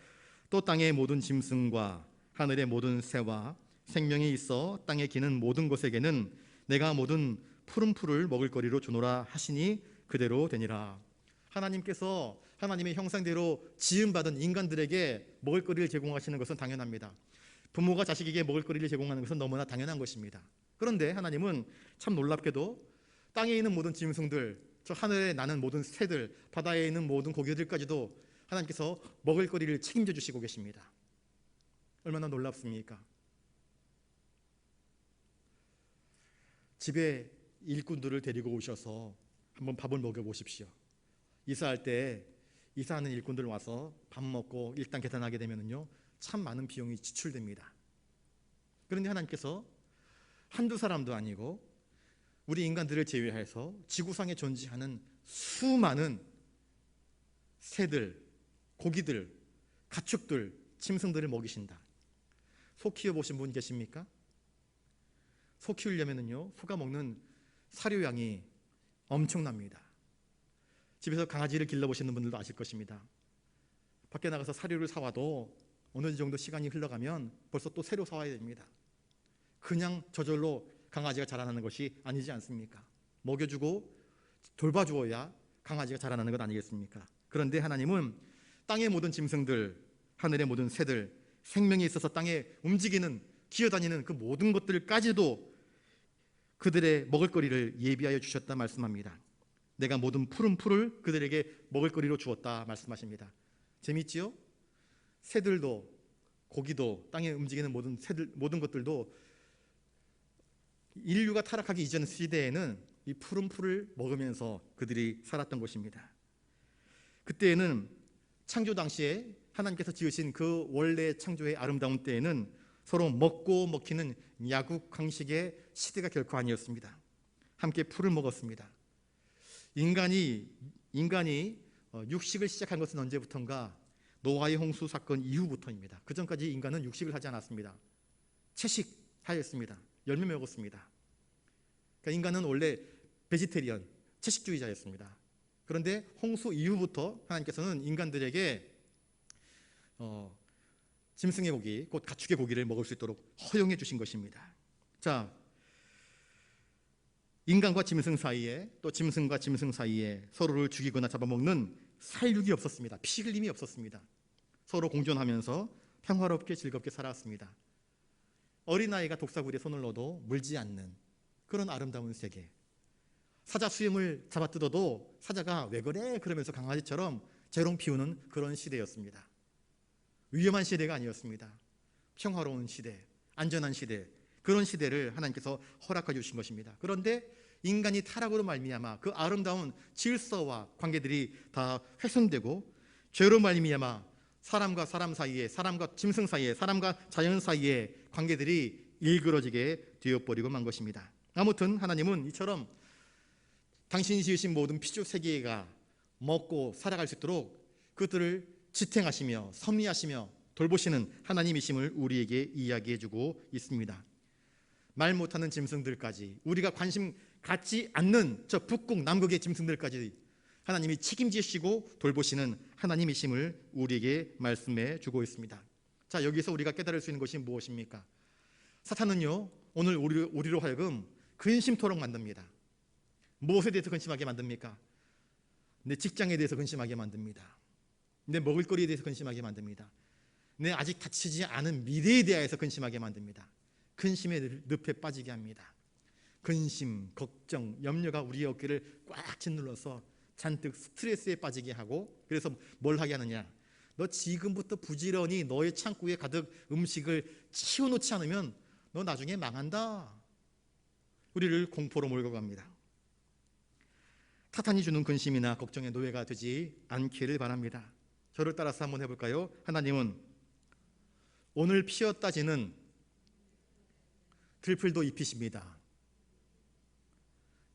또 땅의 모든 짐승과 하늘의 모든 새와 생명이 있어 땅에 기는 모든 것에게는 내가 모든 푸른 풀을 먹을 거리로 주노라 하시니 그대로 되니라. 하나님께서 하나님의 형상대로 지음받은 인간들에게 먹을 거리를 제공하시는 것은 당연합니다. 부모가 자식에게 먹을 거리를 제공하는 것은 너무나 당연한 것입니다. 그런데 하나님은 참 놀랍게도 땅에 있는 모든 짐승들, 저 하늘에 나는 모든 새들, 바다에 있는 모든 고기들까지도 하나님께서 먹을 거리를 책임져 주시고 계십니다. 얼마나 놀랍습니까? 집에 일꾼들을 데리고 오셔서 한번 밥을 먹여보십시오. 이사할 때 이사하는 일꾼들 와서 밥 먹고 일단 계산하게 되면요 참 많은 비용이 지출됩니다. 그런데 하나님께서 한두 사람도 아니고 우리 인간들을 제외해서 지구상에 존재하는 수많은 새들, 고기들, 가축들, 짐승들을 먹이신다. 소 키워보신 분 계십니까? 소 키우려면요, 소가 먹는 사료량이 엄청납니다. 집에서 강아지를 길러보시는 분들도 아실 것입니다. 밖에 나가서 사료를 사와도 어느 정도 시간이 흘러가면 벌써 또 새로 사와야 됩니다. 그냥 저절로 강아지가 자라나는 것이 아니지 않습니까? 먹여주고 돌봐주어야 강아지가 자라나는 것 아니겠습니까? 그런데 하나님은 땅의 모든 짐승들, 하늘의 모든 새들, 생명이 있어서 땅에 움직이는, 기어다니는 그 모든 것들까지도 그들의 먹을거리를 예비하여 주셨다 말씀합니다. 내가 모든 푸른 풀을 그들에게 먹을거리로 주었다 말씀하십니다. 재미있지요? 새들도, 고기도, 땅에 움직이는 모든 것들도 인류가 타락하기 이전 시대에는 이 푸른 풀을 먹으면서 그들이 살았던 것입니다. 그때에는 창조 당시에 하나님께서 지으신 그 원래 창조의 아름다운 때에는 서로 먹고 먹히는 야국강식의 시대가 결코 아니었습니다. 함께 풀을 먹었습니다. 인간이 육식을 시작한 것은 언제부턴가? 노아의 홍수 사건 이후부터입니다. 그 전까지 인간은 육식을 하지 않았습니다. 채식하였습니다. 열매 먹었습니다. 그러니까 인간은 원래 베지테리언, 채식주의자였습니다. 그런데 홍수 이후부터 하나님께서는 인간들에게 짐승의 고기, 곧 가축의 고기를 먹을 수 있도록 허용해 주신 것입니다. 자, 인간과 짐승 사이에, 또 짐승과 짐승 사이에 서로를 죽이거나 잡아먹는 살육이 없었습니다. 피 흘림이 없었습니다. 서로 공존하면서 평화롭게 즐겁게 살았습니다. 어린아이가 독사구리에 손을 넣어도 물지 않는 그런 아름다운 세계. 사자 수염을 잡아뜯어도 사자가 왜 그래? 그러면서 강아지처럼 재롱 피우는 그런 시대였습니다. 위험한 시대가 아니었습니다. 평화로운 시대, 안전한 시대, 그런 시대를 하나님께서 허락해 주신 것입니다. 그런데 인간이 타락으로 말미암아 그 아름다운 질서와 관계들이 다 훼손되고, 죄로 말미암아 사람과 사람 사이에, 사람과 짐승 사이에, 사람과 자연 사이에 관계들이 일그러지게 되어버리고 만 것입니다. 아무튼 하나님은 이처럼 당신이 지으신 모든 피조 세계가 먹고 살아갈 수 있도록 그들을 지탱하시며 섭리하시며 돌보시는 하나님이심을 우리에게 이야기해주고 있습니다. 말 못하는 짐승들까지, 우리가 관심 갖지 않는 저 북극 남극의 짐승들까지 하나님이 책임지시고 돌보시는 하나님이심을 우리에게 말씀해 주고 있습니다. 자, 여기서 우리가 깨달을 수 있는 것이 무엇입니까? 사탄은요, 오늘 우리로 하여금 근심토록 만듭니다. 무엇에 대해서 근심하게 만듭니까? 내 직장에 대해서 근심하게 만듭니다. 내 먹을거리에 대해서 근심하게 만듭니다. 내 아직 닥치지 않은 미래에 대해서 근심하게 만듭니다. 근심의 늪에 빠지게 합니다. 근심, 걱정, 염려가 우리의 어깨를 꽉 짓눌러서 잔뜩 스트레스에 빠지게 하고, 그래서 뭘 하게 하느냐? 너 지금부터 부지런히 너의 창고에 가득 음식을 치워놓지 않으면 너 나중에 망한다. 우리를 공포로 몰고 갑니다. 사탄이 주는 근심이나 걱정의 노예가 되지 않기를 바랍니다. 저를 따라서 한번 해볼까요? 하나님은 오늘 피었다 지는 들풀도 입히십니다.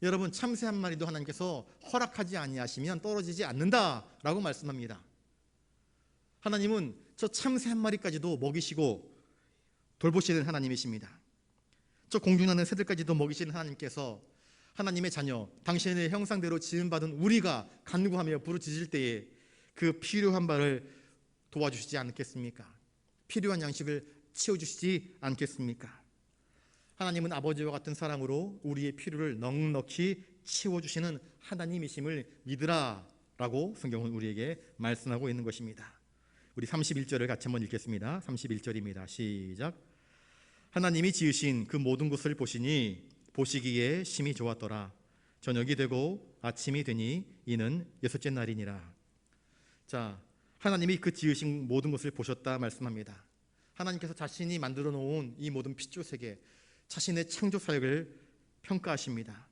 여러분, 참새 한 마리도 하나님께서 허락하지 아니하시면 떨어지지 않는다라고 말씀합니다. 하나님은 저 참새 한 마리까지도 먹이시고 돌보시는 하나님이십니다. 저 공중나는 새들까지도 먹이시는 하나님께서 하나님의 자녀, 당신의 형상대로 지음받은 우리가 간구하며 부르짖을 때에 그 필요한 바를 도와주시지 않겠습니까? 필요한 양식을 채워주시지 않겠습니까? 하나님은 아버지와 같은 사랑으로 우리의 필요를 넉넉히 채워주시는 하나님이심을 믿으라 라고 성경은 우리에게 말씀하고 있는 것입니다. 우리 31절을 같이 한번 읽겠습니다. 31절입니다. 시작. 하나님이 지으신 그 모든 것을 보시니 보시기에 심히 좋았더라. 저녁이 되고 아침이 되니 이는 여섯째 날이니라. 자, 하나님이 그 지으신 모든 것을 보셨다 말씀합니다. 하나님께서 자신이 만들어 놓은 이 모든 피조 세계, 자신의 창조 사역을 평가하십니다.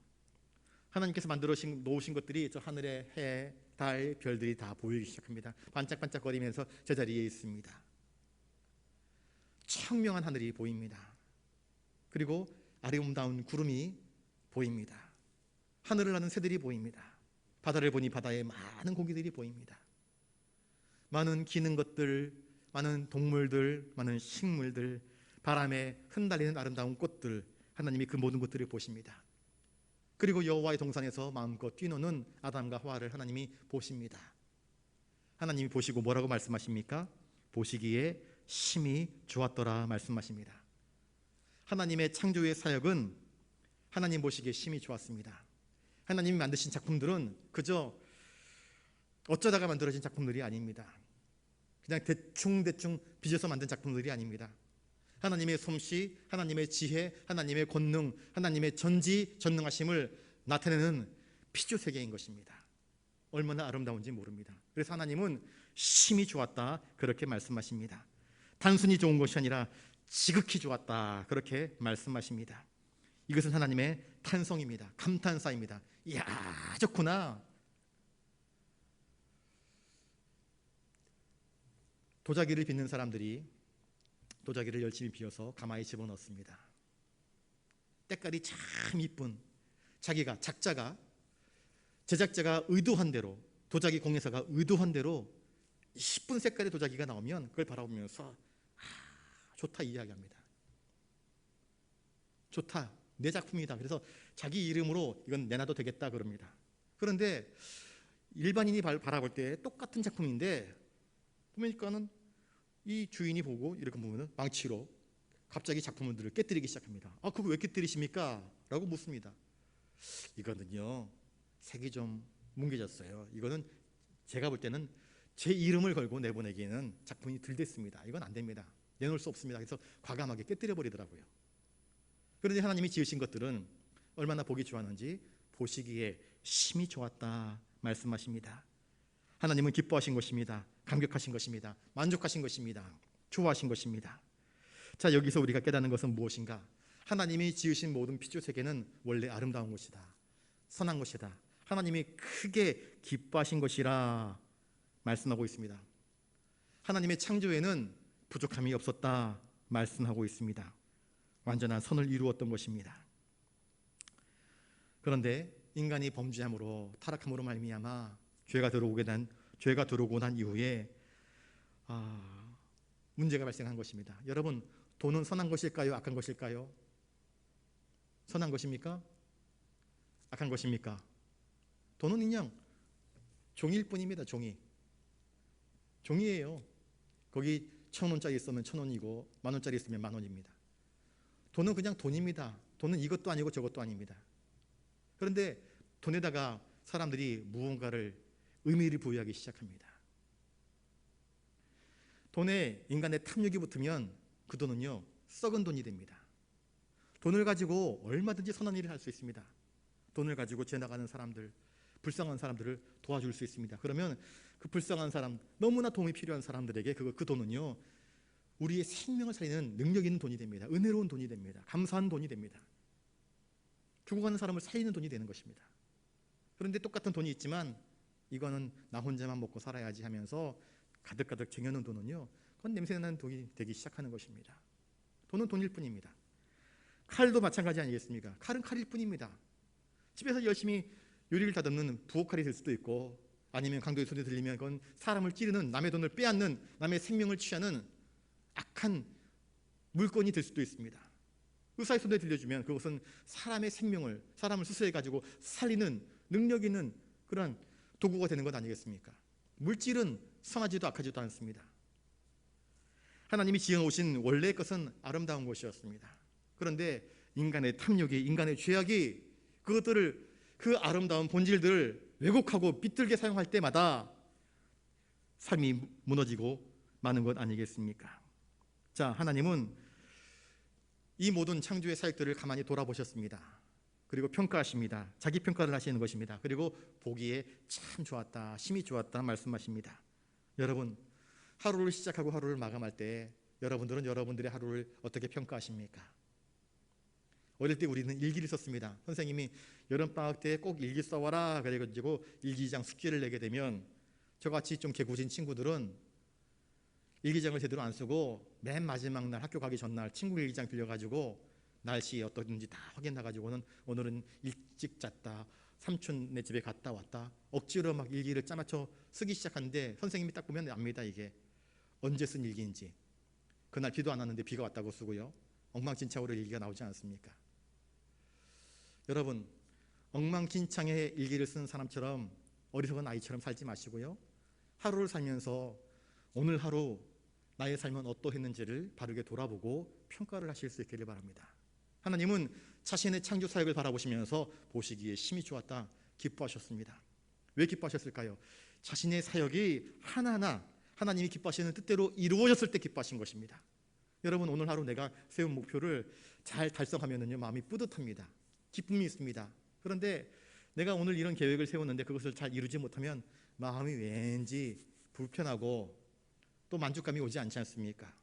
하나님께서 만들어 놓으신 것들이 저 하늘의 해, 달, 별들이 다 보이기 시작합니다. 반짝반짝거리면서 제자리에 있습니다. 청명한 하늘이 보입니다. 그리고 아름다운 구름이 보입니다. 하늘을 나는 새들이 보입니다. 바다를 보니 바다에 많은 고기들이 보입니다. 많은 기는 것들, 많은 동물들, 많은 식물들, 바람에 흩날리는 아름다운 꽃들, 하나님이 그 모든 것들을 보십니다. 그리고 여호와의 동산에서 마음껏 뛰노는 아담과 하와를 하나님이 보십니다. 하나님이 보시고 뭐라고 말씀하십니까? 보시기에 심히 좋았더라 말씀하십니다. 하나님의 창조의 사역은 하나님 보시기에 심히 좋았습니다. 하나님이 만드신 작품들은 그저 어쩌다가 만들어진 작품들이 아닙니다. 그냥 대충 빚어서 만든 작품들이 아닙니다. 하나님의 솜씨, 하나님의 지혜, 하나님의 권능, 하나님의 전지전능하심을 나타내는 피조세계인 것입니다. 얼마나 아름다운지 모릅니다. 그래서 하나님은 심히 좋았다 그렇게 말씀하십니다. 단순히 좋은 것이 아니라 지극히 좋았다 그렇게 말씀하십니다. 이것은 하나님의 탄성입니다. 감탄사입니다. 이야 좋구나. 도자기를 빚는 사람들이 도자기를 열심히 비워서 가마에 집어넣습니다. 때깔이 참 이쁜 작자가 제작자가 의도한 대로, 도자기 공예사가 의도한 대로 이쁜 색깔의 도자기가 나오면 그걸 바라보면서 좋다 이야기합니다. 좋다, 내 작품이다. 그래서 자기 이름으로 이건 내놔도 되겠다 그럽니다. 그런데 일반인이 바라볼 때 똑같은 작품인데 보니까는 이 주인이 보고 이렇게 보면 망치로 갑자기 작품들을 깨뜨리기 시작합니다. 그거 왜 깨뜨리십니까? 라고 묻습니다. 이거는요 색이 좀 뭉개졌어요. 이거는 제가 볼 때는 제 이름을 걸고 내보내기에는 작품이 덜 됐습니다. 이건 안 됩니다. 내놓을 수 없습니다. 그래서 과감하게 깨뜨려 버리더라고요. 그런데 하나님이 지으신 것들은 얼마나 보기 좋았는지 보시기에 심히 좋았다 말씀하십니다. 하나님은 기뻐하신 것입니다. 감격하신 것입니다. 만족하신 것입니다. 좋아하신 것입니다. 자, 여기서 우리가 깨닫는 것은 무엇인가? 하나님이 지으신 모든 피조세계는 원래 아름다운 것이다. 선한 것이다. 하나님이 크게 기뻐하신 것이라 말씀하고 있습니다. 하나님의 창조에는 부족함이 없었다 말씀하고 있습니다. 완전한 선을 이루었던 것입니다. 그런데 인간이 범죄함으로 타락함으로 말미암아 죄가 들어오고 난 이후에 문제가 발생한 것입니다. 여러분, 돈은 선한 것일까요? 악한 것일까요? 선한 것입니까? 악한 것입니까? 돈은 그냥 종일 뿐입니다. 종이에요. 거기 1,000원짜리 있으면 1,000원이고 10,000원짜리 있으면 10,000원입니다. 돈은 그냥 돈입니다. 돈은 이것도 아니고 저것도 아닙니다. 그런데 돈에다가 사람들이 무언가를 의미를 부여하기 시작합니다. 돈에 인간의 탐욕이 붙으면 그 돈은요 썩은 돈이 됩니다. 돈을 가지고 얼마든지 선한 일을 할 수 있습니다. 돈을 가지고 지나가는 사람들, 불쌍한 사람들을 도와줄 수 있습니다. 그러면 그 불쌍한 사람, 너무나 도움이 필요한 사람들에게 그 돈은요 우리의 생명을 살리는 능력 있는 돈이 됩니다. 은혜로운 돈이 됩니다. 감사한 돈이 됩니다. 죽어가는 사람을 살리는 돈이 되는 것입니다. 그런데 똑같은 돈이 있지만 이거는 나 혼자만 먹고 살아야지 하면서 가득가득 쟁여놓은 돈은요 그건 냄새나는 돈이 되기 시작하는 것입니다. 돈은 돈일 뿐입니다. 칼도 마찬가지 아니겠습니까? 칼은 칼일 뿐입니다. 집에서 열심히 요리를 다듬는 부엌칼이 될 수도 있고 아니면 강도의 손에 들리면 그건 사람을 찌르는, 남의 돈을 빼앗는, 남의 생명을 취하는 악한 물건이 될 수도 있습니다. 의사의 손에 들려주면 그것은 사람의 생명을, 사람을 수술해가지고 살리는 능력 있는 그런 도구가 되는 것 아니겠습니까? 물질은 선하지도 악하지도 않습니다. 하나님이 지어놓으신 원래의 것은 아름다운 것이었습니다. 그런데 인간의 탐욕이, 인간의 죄악이 그것들을, 그 아름다운 본질들을 왜곡하고 빗들게 사용할 때마다 삶이 무너지고 마는 것 아니겠습니까? 자, 하나님은 이 모든 창조의 사역들을 가만히 돌아보셨습니다. 그리고 평가하십니다. 자기 평가를 하시는 것입니다. 그리고 보기에 참 좋았다, 심히 좋았다 말씀하십니다. 여러분, 하루를 시작하고 하루를 마감할 때 여러분들은 여러분들의 하루를 어떻게 평가하십니까? 어릴 때 우리는 일기를 썼습니다. 선생님이 여름방학 때 꼭 일기 써와라 그래가지고 일기장 숙제를 내게 되면 저같이 좀 개구진 친구들은 일기장을 제대로 안 쓰고 맨 마지막 날 학교 가기 전날 친구 일기장 빌려가지고 날씨 어떤지 다 확인해가지고는 오늘은 일찍 잤다, 삼촌네 집에 갔다 왔다, 억지로 막 일기를 짜맞춰 쓰기 시작하는데 선생님이 딱 보면 압니다. 이게 언제 쓴 일기인지. 그날 비도 안 왔는데 비가 왔다고 쓰고요. 엉망진창으로 일기가 나오지 않습니까? 여러분, 엉망진창의 일기를 쓴 사람처럼 어리석은 아이처럼 살지 마시고요. 하루를 살면서 오늘 하루 나의 삶은 어떠했는지를 바르게 돌아보고 평가를 하실 수 있기를 바랍니다. 하나님은 자신의 창조 사역을 바라보시면서 보시기에 심히 좋았다, 기뻐하셨습니다. 왜 기뻐하셨을까요? 자신의 사역이 하나하나 하나님이 기뻐하시는 뜻대로 이루어졌을 때 기뻐하신 것입니다. 여러분, 오늘 하루 내가 세운 목표를 잘 달성하면은요, 마음이 뿌듯합니다. 기쁨이 있습니다. 그런데 내가 오늘 이런 계획을 세웠는데 그것을 잘 이루지 못하면 마음이 왠지 불편하고 또 만족감이 오지 않지 않습니까?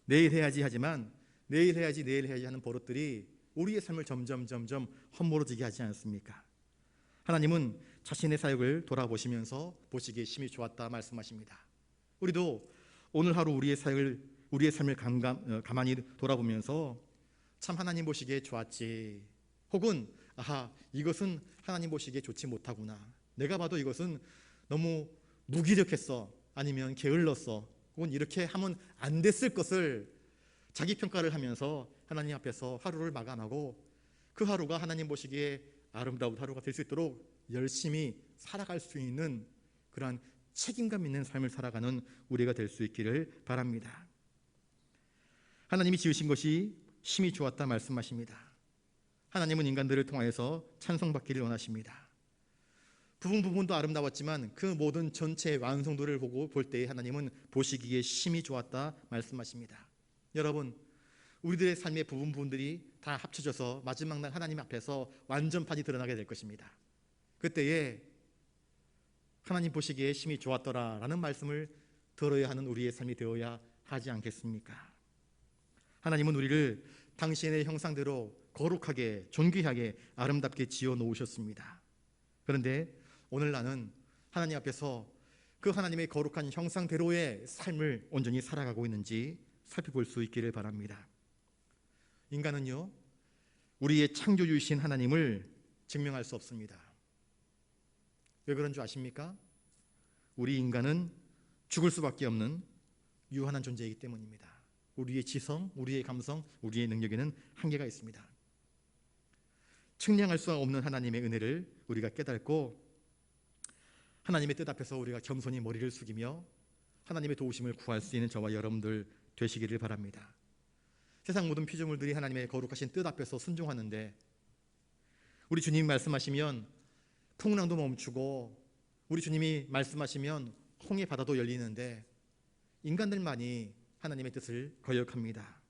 내일 해야지 하지만 내일 해야지 하는 버릇들이 우리의 삶을 점점 헛모로지게 하지 않습니까? 하나님은 자신의 사역을 돌아보시면서 보시기에 심히 좋았다 말씀하십니다. 우리도 오늘 하루 우리의 삶을 가만히 돌아보면서 참 하나님 보시기에 좋았지, 혹은 아하, 이것은 하나님 보시기에 좋지 못하구나, 내가 봐도 이것은 너무 무기력했어, 아니면 게을렀어, 혹은 이렇게 하면 안 됐을 것을 자기 평가를 하면서 하나님 앞에서 하루를 마감하고 그 하루가 하나님 보시기에 아름다운 하루가 될 수 있도록 열심히 살아갈 수 있는 그러한 책임감 있는 삶을 살아가는 우리가 될 수 있기를 바랍니다. 하나님이 지으신 것이 심히 좋았다 말씀하십니다. 하나님은 인간들을 통하여서 찬송받기를 원하십니다. 부분도 아름다웠지만 그 모든 전체의 완성도를 볼 때에 하나님은 보시기에 심히 좋았다 말씀하십니다. 여러분, 우리들의 삶의 부분들이 다 합쳐져서 마지막 날 하나님 앞에서 완전판이 드러나게 될 것입니다. 그때에 하나님 보시기에 심히 좋았더라 라는 말씀을 들어야 하는 우리의 삶이 되어야 하지 않겠습니까? 하나님은 우리를 당신의 형상대로 거룩하게, 존귀하게, 아름답게 지어 놓으셨습니다. 그런데 오늘 나는 하나님 앞에서 그 하나님의 거룩한 형상대로의 삶을 온전히 살아가고 있는지 살펴볼 수 있기를 바랍니다. 인간은요, 우리의 창조주이신 하나님을 증명할 수 없습니다. 왜 그런 줄 아십니까? 우리 인간은 죽을 수밖에 없는 유한한 존재이기 때문입니다. 우리의 지성, 우리의 감성, 우리의 능력에는 한계가 있습니다. 측량할 수 없는 하나님의 은혜를 우리가 깨닫고 하나님의 뜻 앞에서 우리가 겸손히 머리를 숙이며 하나님의 도우심을 구할 수 있는 저와 여러분들 되시기를 바랍니다. 세상 모든 피조물들이 하나님의 거룩하신 뜻 앞에서 순종하는데 우리 주님이 말씀하시면 풍랑도 멈추고 우리 주님이 말씀하시면 홍해 바다도 열리는데 인간들만이 하나님의 뜻을 거역합니다.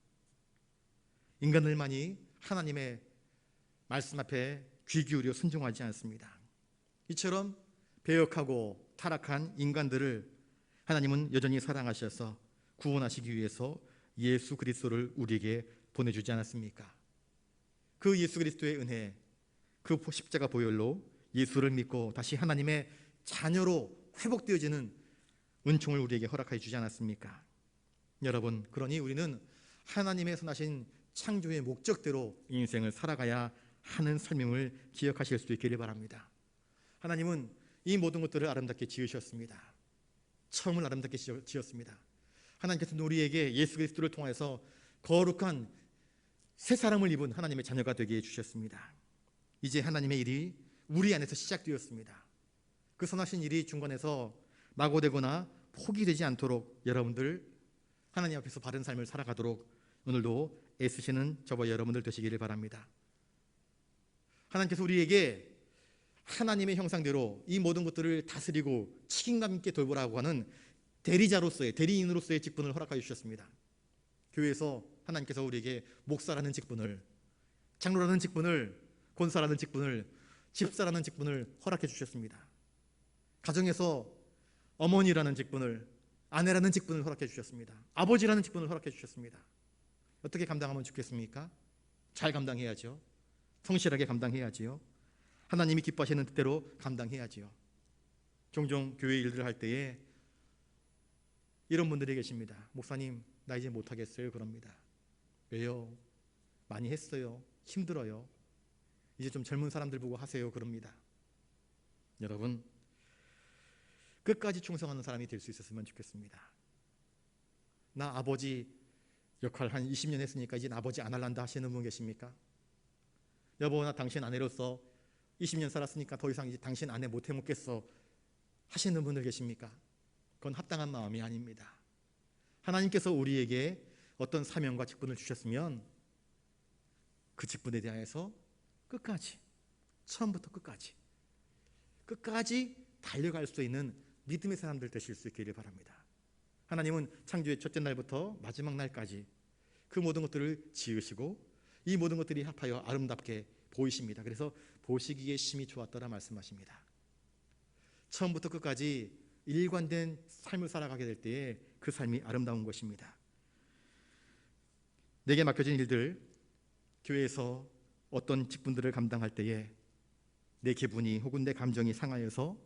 인간들만이 하나님의 말씀 앞에 귀 기울여 순종하지 않습니다. 이처럼 배역하고 타락한 인간들을 하나님은 여전히 사랑하셔서 구원하시기 위해서 예수 그리스도를 우리에게 보내주지 않았습니까? 그 예수 그리스도의 은혜, 그 십자가 보혈로 예수를 믿고 다시 하나님의 자녀로 회복되어지는 은총을 우리에게 허락해 주지 않았습니까? 여러분, 그러니 우리는 하나님의 선하신 창조의 목적대로 인생을 살아가야 하는 설명을 기억하실 수 있기를 바랍니다. 하나님은 이 모든 것들을 아름답게 지으셨습니다. 처음을 아름답게 지었습니다. 하나님께서는 우리에게 예수 그리스도를 통해서 거룩한 새 사람을 입은 하나님의 자녀가 되게 해주셨습니다. 이제 하나님의 일이 우리 안에서 시작되었습니다. 그 선하신 일이 중간에서 낙오되거나 포기되지 않도록 여러분들 하나님 앞에서 바른 삶을 살아가도록 오늘도 애쓰시는 저와 여러분들 되시기를 바랍니다. 하나님께서 우리에게 하나님의 형상대로 이 모든 것들을 다스리고 책임감 있게 돌보라고 하는 대리인으로서의 직분을 허락하여 주셨습니다. 교회에서 하나님께서 우리에게 목사라는 직분을, 장로라는 직분을, 권사라는 직분을, 집사라는 직분을 허락해 주셨습니다. 가정에서 어머니라는 직분을, 아내라는 직분을 허락해 주셨습니다. 아버지라는 직분을 허락해 주셨습니다. 어떻게 감당하면 좋겠습니까? 잘 감당해야죠. 성실하게 감당해야지요. 하나님이 기뻐하시는 뜻대로 감당해야지요. 종종 교회 일들을 할 때에 이런 분들이 계십니다. 목사님, 나 이제 못하겠어요. 그럽니다. 왜요? 많이 했어요. 힘들어요. 이제 좀 젊은 사람들 보고 하세요. 그럽니다. 여러분, 끝까지 충성하는 사람이 될 수 있었으면 좋겠습니다. 나 아버지 역할 한 20년 했으니까 이제 아버지 안 할란다 하시는 분 계십니까? 여보, 나 당신 아내로서 20년 살았으니까 더 이상 이제 당신 아내 못 해먹겠어 하시는 분들 계십니까? 그건 합당한 마음이 아닙니다. 하나님께서 우리에게 어떤 사명과 직분을 주셨으면 그 직분에 대하여서 끝까지, 처음부터 끝까지 달려갈 수 있는 믿음의 사람들 되실 수 있기를 바랍니다. 하나님은 창조의 첫째 날부터 마지막 날까지 그 모든 것들을 지으시고 이 모든 것들이 합하여 아름답게 보이십니다. 그래서 보시기에 심히 좋았더라 말씀하십니다. 처음부터 끝까지 일관된 삶을 살아가게 될 때에 그 삶이 아름다운 것입니다. 내게 맡겨진 일들, 교회에서 어떤 직분들을 감당할 때에 내 기분이 혹은 내 감정이 상하여서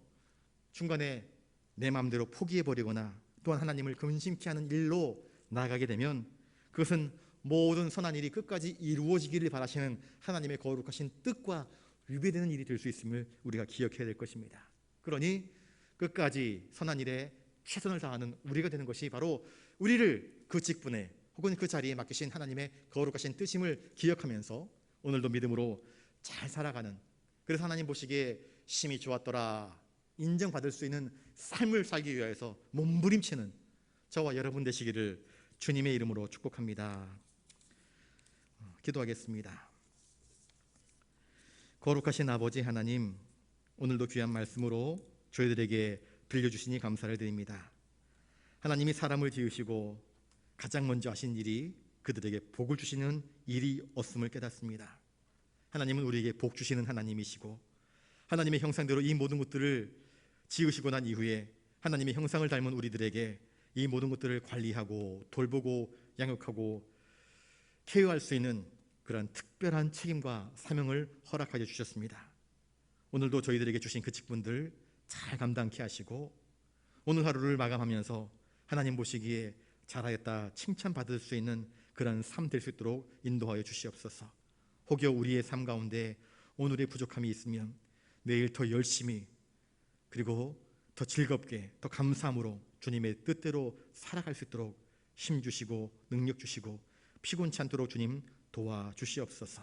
중간에 내 마음대로 포기해버리거나 또한 하나님을 근심케 하는 일로 나아가게 되면 그것은 모든 선한 일이 끝까지 이루어지기를 바라시는 하나님의 거룩하신 뜻과 위배되는 일이 될 수 있음을 우리가 기억해야 될 것입니다. 그러니 끝까지 선한 일에 최선을 다하는 우리가 되는 것이 바로 우리를 그 직분에 혹은 그 자리에 맡기신 하나님의 거룩하신 뜻임을 기억하면서 오늘도 믿음으로 잘 살아가는, 그래서 하나님 보시기에 심히 좋았더라 인정받을 수 있는 삶을 살기 위해서 몸부림치는 저와 여러분 되시기를 주님의 이름으로 축복합니다. 기도하겠습니다. 거룩하신 아버지 하나님, 오늘도 귀한 말씀으로 저희들에게 들려주시니 감사를 드립니다. 하나님이 사람을 지으시고 가장 먼저 하신 일이 그들에게 복을 주시는 일이었음을 깨닫습니다. 하나님은 우리에게 복 주시는 하나님이시고 하나님의 형상대로 이 모든 것들을 지으시고 난 이후에 하나님의 형상을 닮은 우리들에게 이 모든 것들을 관리하고 돌보고 양육하고 케어할 수 있는 그런 특별한 책임과 사명을 허락하여 주셨습니다. 오늘도 저희들에게 주신 그 직분들 잘 감당케 하시고 오늘 하루를 마감하면서 하나님 보시기에 잘하였다 칭찬받을 수 있는 그런 삶 될 수 있도록 인도하여 주시옵소서. 혹여 우리의 삶 가운데 오늘의 부족함이 있으면 내일 더 열심히 그리고 더 즐겁게 더 감사함으로 주님의 뜻대로 살아갈 수 있도록 힘 주시고 능력 주시고 피곤치 않도록 주님 도와주시옵소서.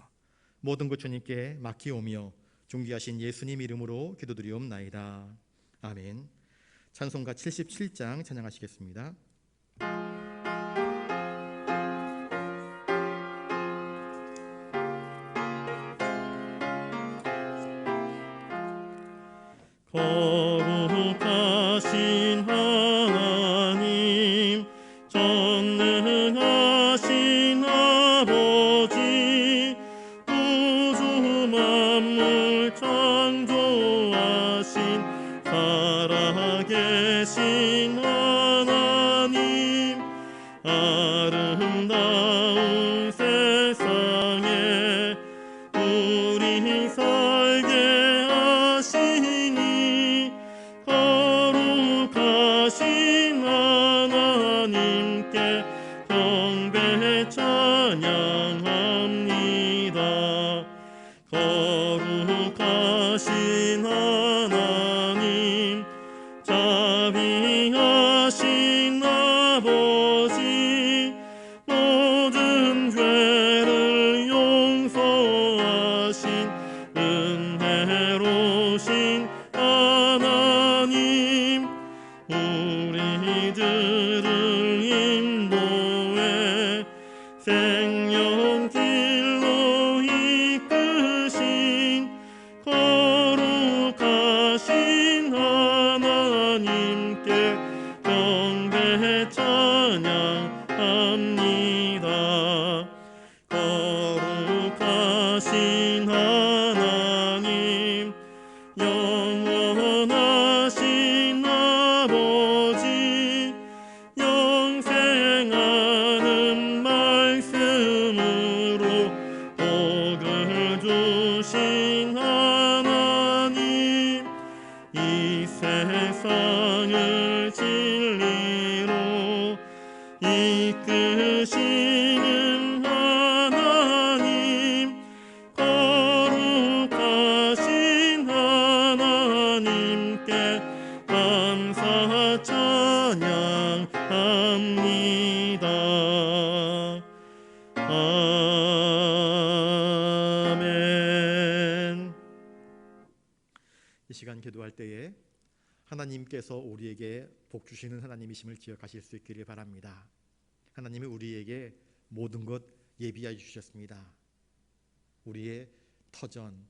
모든 것 주님께 맡기오며 존귀하신 예수님 이름으로 기도드리옵나이다. 아멘. 찬송가 77장 찬양하시겠습니다. 거룩하신 하나님, 전능하신 아버지, 우주 만물 창조하신 살아계신 하나님, 아름다운 세상에 우리 살게 하시니 거룩하신 하나님께 경배 찬양합니다. 거룩하신 하나님, 자비하신 아버지, 모든 죄를 용서하신 은혜로우신 하나님, 우리들을 인도해 생명길로 이끄신 거룩하신 하나님께 경배 찬양합니다. 거룩하신 하나님, 영원하신 아버지, 영생하는 말씀으로 복을 주신 하나님, 이 세상을 진리로 이끄시는 하나님, 이 시간 기도할 때에 하나님께서 우리에게 복 주시는 하나님이심을 기억하실 수 있기를 바랍니다. 하나님이 우리에게 모든 것 예비하여 주셨습니다. 우리의 터전,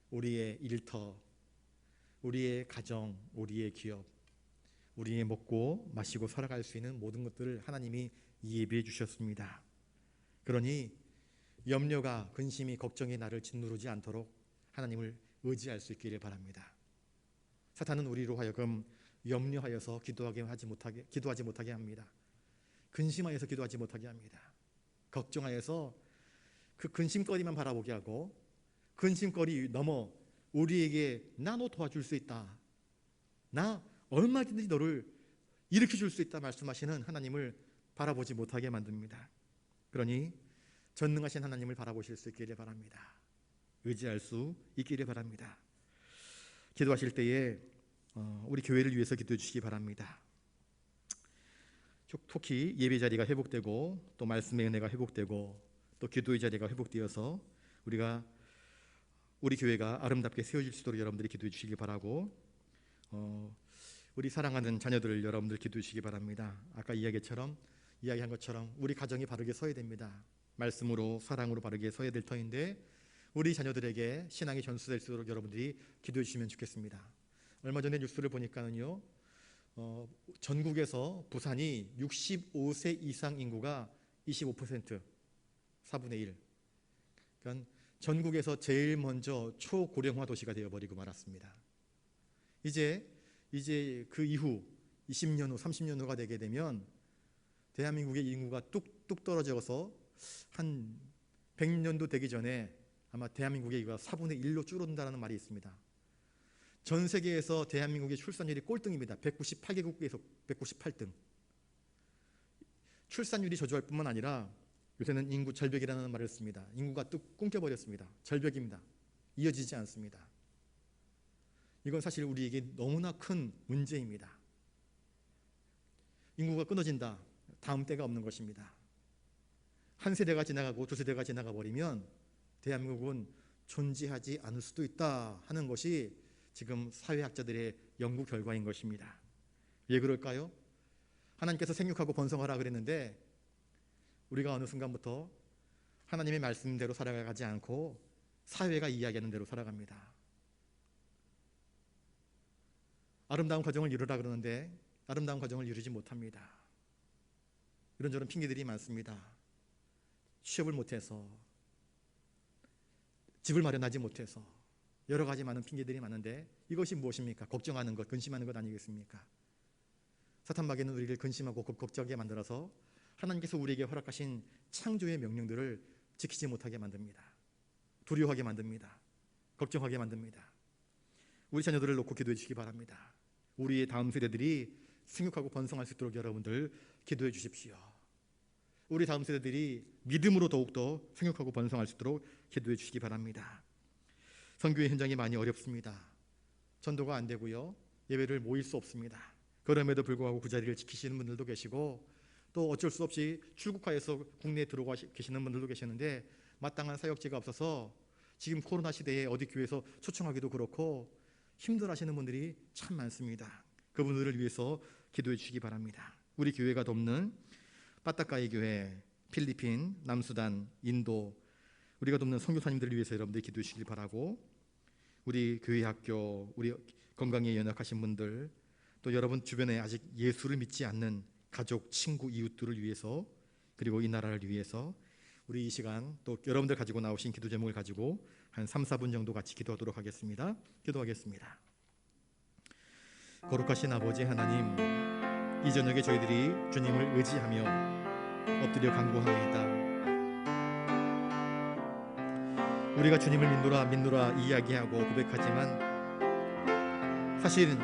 우리의 일터, 우리의 가정, 우리의 기업, 우리의 먹고 마시고 살아갈 수 있는 모든 것들을 하나님이 예비해 주셨습니다. 그러니 염려가, 근심이, 걱정이 나를 짓누르지 않도록 하나님을 의지할 수 있기를 바랍니다. 사탄은 우리로 하여금 염려하여서 기도하지 못하게 합니다. 근심하여서 기도하지 못하게 합니다. 걱정하여서 그 근심거리만 바라보게 하고, 근심거리 넘어 우리에게 나 너 도와줄 수 있다, 나 얼마든지 너를 일으켜줄 수 있다 말씀하시는 하나님을 바라보지 못하게 만듭니다. 그러니 전능하신 하나님을 바라보실 수 있기를 바랍니다. 의지할 수 있기를 바랍니다. 기도하실 때에 우리 교회를 위해서 기도해 주시기 바랍니다. 특히 예배 자리가 회복되고 또 말씀의 은혜가 회복되고 또 기도의 자리가 회복되어서 우리 교회가 아름답게 세워질 수 있도록 여러분들이 기도해 주시기 바라고, 우리 사랑하는 자녀들을 여러분들 기도해 주시기 바랍니다. 아까 이야기한 것처럼 우리 가정이 바르게 서야 됩니다. 말씀으로 사랑으로 바르게 서야 될 터인데 우리 자녀들에게 신앙이 전수될 수 있도록 여러분들이 기도해 주시면 좋겠습니다. 얼마 전에 뉴스를 보니까는요, 전국에서 부산이 65세 이상 인구가 25%, 4분의 1. 그러니까 전국에서 제일 먼저 초고령화 도시가 되어버리고 말았습니다. 이제 그 이후 20년 후, 30년 후가 되게 되면 대한민국의 인구가 뚝뚝 떨어져서 한 100년도 되기 전에 아마 대한민국의 인구가 4분의 1로 줄어든다는 말이 있습니다. 전 세계에서 대한민국의 출산율이 꼴등입니다. 198개국에서 198등. 출산율이 저조할 뿐만 아니라 요새는 인구 절벽이라는 말을 씁니다. 인구가 뚝 끊겨버렸습니다. 절벽입니다. 이어지지 않습니다. 이건 사실 우리에게 너무나 큰 문제입니다. 인구가 끊어진다. 다음 때가 없는 것입니다. 한 세대가 지나가고 두 세대가 지나가 버리면 대한민국은 존재하지 않을 수도 있다 하는 것이 지금 사회학자들의 연구 결과인 것입니다. 왜 그럴까요? 하나님께서 생육하고 번성하라 그랬는데 우리가 어느 순간부터 하나님의 말씀대로 살아가지 않고 사회가 이야기하는 대로 살아갑니다. 아름다운 가정을 이루라 그러는데 아름다운 가정을 이루지 못합니다. 이런저런 핑계들이 많습니다. 취업을 못해서, 집을 마련하지 못해서, 여러 가지 많은 핑계들이 많은데 이것이 무엇입니까? 걱정하는 것, 근심하는 것 아니겠습니까? 사탄마귀는 우리를 근심하고 걱정하게 만들어서 하나님께서 우리에게 허락하신 창조의 명령들을 지키지 못하게 만듭니다. 두려워하게 만듭니다. 걱정하게 만듭니다. 우리 자녀들을 놓고 기도해 주시기 바랍니다. 우리의 다음 세대들이 생육하고 번성할 수 있도록 여러분들 기도해 주십시오. 우리 다음 세대들이 믿음으로 더욱더 생육하고 번성할 수 있도록 기도해 주시기 바랍니다. 선교의 현장이 많이 어렵습니다. 전도가 안 되고요, 예배를 모일 수 없습니다. 그럼에도 불구하고 그 자리를 지키시는 분들도 계시고 또 어쩔 수 없이 출국하여서 국내에 들어와 계시는 분들도 계시는데 마땅한 사역지가 없어서 지금 코로나 시대에 어디 교회에서 초청하기도 그렇고 힘들어하시는 분들이 참 많습니다. 그분들을 위해서 기도해 주시기 바랍니다. 우리 교회가 돕는 빠따까이 교회, 필리핀, 남수단, 인도, 우리가 돕는 선교사님들을 위해서 여러분들이 기도해 주시길 바라고, 우리 교회 학교, 우리 건강에 연약하신 분들, 또 여러분 주변에 아직 예수를 믿지 않는 가족, 친구, 이웃들을 위해서, 그리고 이 나라를 위해서 우리 이 시간 또 여러분들 가지고 나오신 기도 제목을 가지고 한 3, 4분 정도 같이 기도하도록 하겠습니다. 기도하겠습니다. 거룩하신 아버지 하나님, 이 저녁에 저희들이 주님을 의지하며 엎드려 간구합니다. 우리가 주님을 믿노라 이야기하고 고백하지만 사실은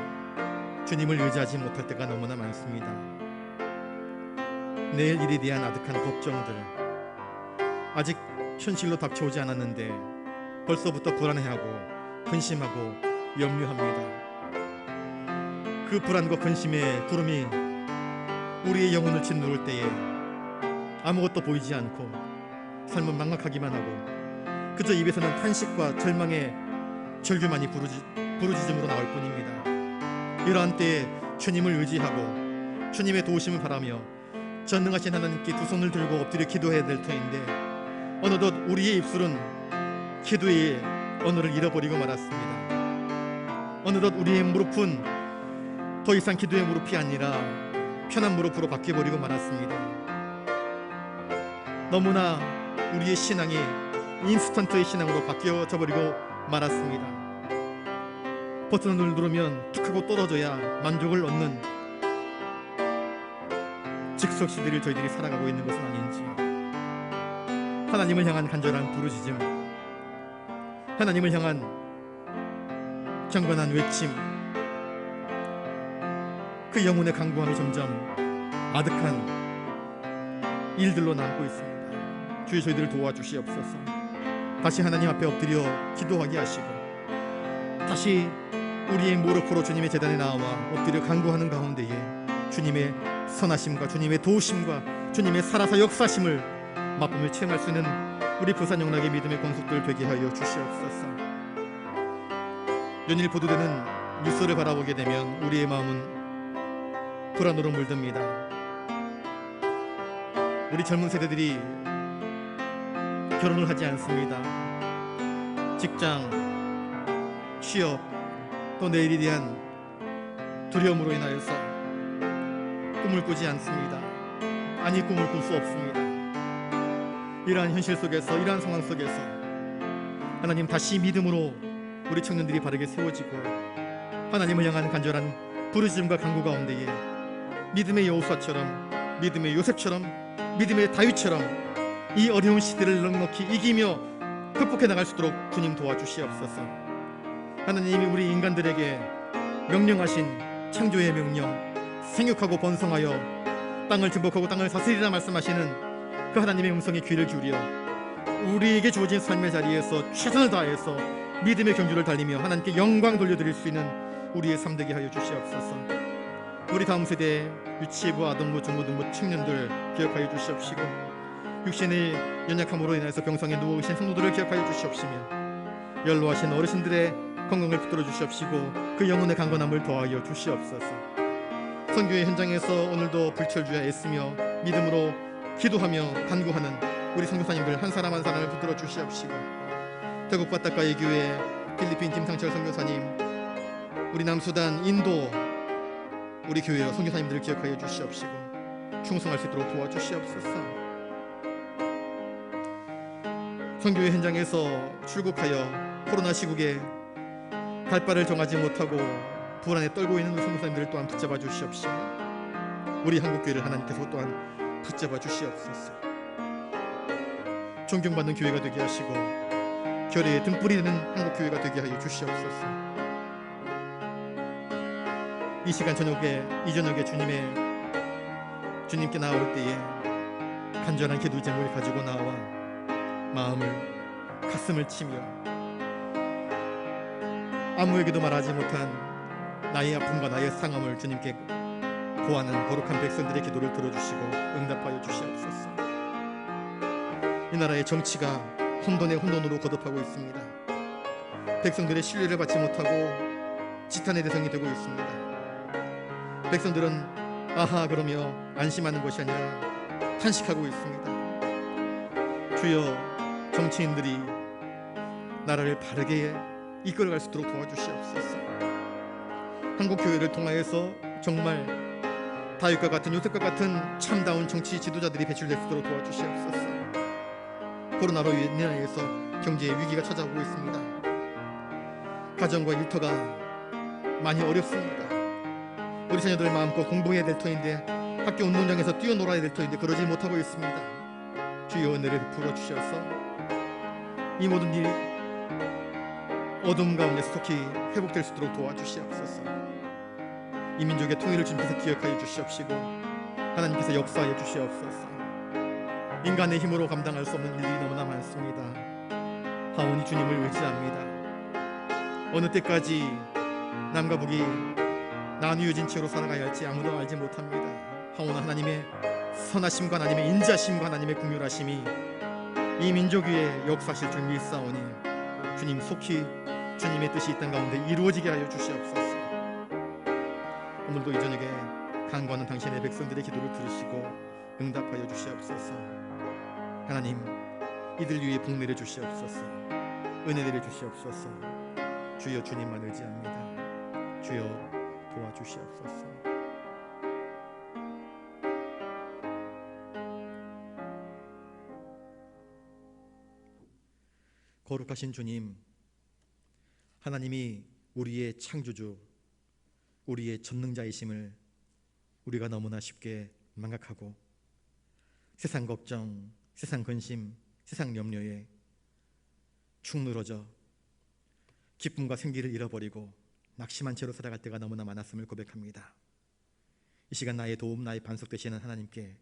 주님을 의지하지 못할 때가 너무나 많습니다. 내일 일에 대한 아득한 걱정들, 아직 현실로 닥쳐오지 않았는데 벌써부터 불안해하고 근심하고 염려합니다. 그 불안과 근심의 구름이 우리의 영혼을 짓누를 때에 아무것도 보이지 않고 삶은 망각하기만 하고 그저 입에서는 탄식과 절망의 절규만이 부르짖음으로 나올 뿐입니다. 이러한 때에 주님을 의지하고 주님의 도우심을 바라며 전능하신 하나님께 두 손을 들고 엎드려 기도해야 될 터인데 어느덧 우리의 입술은 기도의 언어를 잃어버리고 말았습니다. 어느덧 우리의 무릎은 더 이상 기도의 무릎이 아니라 편한 무릎으로 바뀌어버리고 말았습니다. 너무나 우리의 신앙이 인스턴트의 신앙으로 바뀌어져 버리고 말았습니다. 버튼을 누르면 툭 하고 떨어져야 만족을 얻는 즉석 시대를 저희들이 살아가고 있는 것은 아닌지, 하나님을 향한 간절한 부르짖음, 하나님을 향한 경건한 외침, 그 영혼의 간구함이 점점 아득한 일들로 남고 있습니다. 주여 저희들을 도와주시옵소서. 다시 하나님 앞에 엎드려 기도하게 하시고 다시 우리의 무릎으로 주님의 제단에 나와 엎드려 간구하는 가운데에 주님의 선하심과 주님의 도우심과 주님의 살아서 역사심을 맛보며 체험할 수 있는 우리 부산영락의 믿음의 권속들 되게 하여 주시옵소서. 연일 보도되는 뉴스를 바라보게 되면 우리의 마음은 불안으로 물듭니다. 우리 젊은 세대들이 결혼을 하지 않습니다. 직장, 취업, 또 내일에 대한 두려움으로 인하여서 꿈을 꾸지 않습니다. 아니, 꿈을 꿀 수 없습니다. 이러한 현실 속에서, 이러한 상황 속에서 하나님 다시 믿음으로 우리 청년들이 바르게 세워지고 하나님을 향한 간절한 부르짖음과 간구 가운데에 믿음의 여호수아처럼, 믿음의 요셉처럼, 믿음의 다윗처럼 이 어려운 시대를 넉넉히 이기며 극복해 나갈 수 있도록 주님 도와주시옵소서. 하나님이 우리 인간들에게 명령하신 창조의 명령, 생육하고 번성하여 땅을 정복하고 땅을 다스리라 말씀하시는 그 하나님의 음성에 귀를 기울여 우리에게 주어진 삶의 자리에서 최선을 다해서 믿음의 경주를 달리며 하나님께 영광 돌려드릴 수 있는 우리의 삶 되게 하여 주시옵소서. 우리 다음 세대 유치부, 아동부, 중고등부 청년들 기억하여 주시옵시고 육신의 연약함으로 인해서 병상에 누워 계신 성도들을 기억하여 주시옵시며 연로하신 어르신들의 건강을 붙들어 주시옵시고 그 영혼의 강건함을 더하여 주시옵소서. 선교의 현장에서 오늘도 불철주야 애쓰며 믿음으로 기도하며 간구하는 우리 선교사님들 한 사람 한 사람을 붙들어 주시옵시고 태국 바닷가의 교회, 필리핀 김상철 선교사님, 우리 남수단, 인도 우리 교회 선교사님들을 기억하여 주시옵시고 충성할 수 있도록 도와주시옵소서. 선교의 현장에서 출국하여 코로나 시국에 갈 바를 정하지 못하고 불안에 떨고 있는 선교사님들을 또한 붙잡아 주시옵시며 우리 한국교회를 하나님께서 또한 붙잡아 주시옵소서. 존경받는 교회가 되게 하시고 결의의 등불이 되는 한국교회가 되게 하여 주시옵소서. 이 시간 저녁에, 이 저녁에 주님께 나올 때에 간절한 기도 제목을 가지고 나와 마음을, 가슴을 치며 아무에게도 말하지 못한 나의 아픔과 나의 상함을 주님께 고하는 거룩한 백성들의 기도를 들어주시고 응답하여 주시옵소서. 이 나라의 정치가 혼돈의 혼돈으로 거듭하고 있습니다. 백성들의 신뢰를 받지 못하고 지탄의 대상이 되고 있습니다. 백성들은 아하 그러며 안심하는 것이 아니라 탄식하고 있습니다. 주여, 정치인들이 나라를 바르게 이끌어갈 수 있도록 도와주시옵소서. 한국교회를 통하여서 정말 다윗과 같은, 요셉과 같은 참다운 정치 지도자들이 배출될 수 있도록 도와주시옵소서. 코로나로 인하여서 경제의 위기가 찾아오고 있습니다. 가정과 일터가 많이 어렵습니다. 우리 자녀들 마음껏 공부해야 될 터인데 학교 운동장에서 뛰어놀아야 될 터인데 그러지 못하고 있습니다. 주여 은혜를 베풀어 주셔서 이 모든 일이 어둠 가운데 속히 회복될 수 있도록 도와주시옵소서. 이 민족의 통일을 주님께서 기억하여 주시옵시고 하나님께서 역사하여 주시옵소서. 인간의 힘으로 감당할 수 없는 일들이 너무나 많습니다. 하오니 주님을 의지합니다. 어느 때까지 남과 북이 나뉘어진 채로 살아가야 할지 아무도 알지 못합니다. 하오나 하나님의 선하심과 하나님의 인자심과 하나님의 긍휼하심이 이 민족 위에 역사하실 줄 믿사오니 주님 속히 주님의 뜻이 이 땅 가운데 이루어지게 하여 주시옵소서. 오늘도 이 저녁에 간구하는 당신의 백성들의 기도를 들으시고 응답하여 주시옵소서. 하나님, 이들 위에 복 내려 주시옵소서. 은혜 내려 주시옵소서. 주여, 주님만 의지합니다. 주여, 도와주시옵소서. 거룩하신 주님, 하나님이 우리의 창조주, 우리의 전능자이심을 우리가 너무나 쉽게 망각하고 세상 걱정, 세상 근심, 세상 염려에 축 늘어져 기쁨과 생기를 잃어버리고 낙심한 채로 살아갈 때가 너무나 많았음을 고백합니다. 이 시간 나의 도움, 나의 반석 되시는 하나님께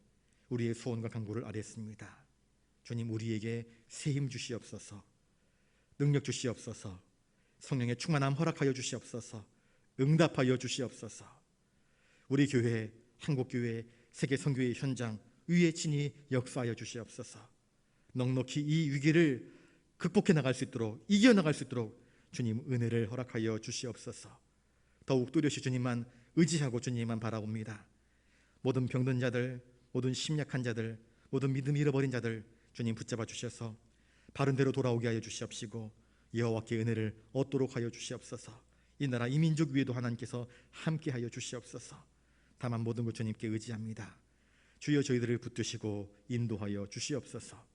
우리의 소원과 간구를 아뢰었습니다. 주님, 우리에게 새 힘 주시옵소서. 능력 주시옵소서. 성령의 충만함 허락하여 주시옵소서. 응답하여 주시옵소서. 우리 교회, 한국교회, 세계 선교의 현장 위에 친히 역사하여 주시옵소서. 넉넉히 이 위기를 극복해 나갈 수 있도록, 이겨나갈 수 있도록 주님 은혜를 허락하여 주시옵소서. 더욱 뚜렷이 주님만 의지하고 주님만 바라봅니다. 모든 병든 자들, 모든 심약한 자들, 모든 믿음 잃어버린 자들 주님 붙잡아 주셔서 바른 대로 돌아오게 하여 주시옵시고 여호와께 은혜를 얻도록 하여 주시옵소서. 이 나라 이 민족 위에도 하나님께서 함께하여 주시옵소서. 다만 모든 것 주님께 의지합니다. 주여, 저희들을 붙드시고 인도하여 주시옵소서.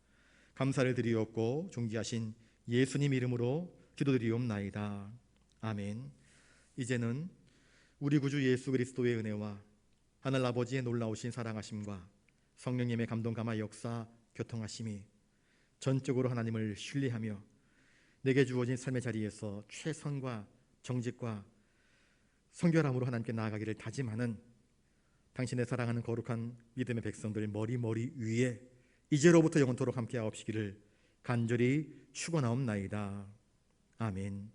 감사를 드리옵고 존귀하신 예수님 이름으로 기도드리옵나이다. 아멘. 이제는 우리 구주 예수 그리스도의 은혜와 하늘 아버지의 놀라우신 사랑하심과 성령님의 감동 감화 역사 교통하심이 전적으로 하나님을 신뢰하며 내게 주어진 삶의 자리에서 최선과 정직과 성결함으로 하나님께 나아가기를 다짐하는 당신의 사랑하는 거룩한 믿음의 백성들 머리 위에 이제로부터 영원토록 함께하옵시기를 간절히 축원하옵나이다. 아멘.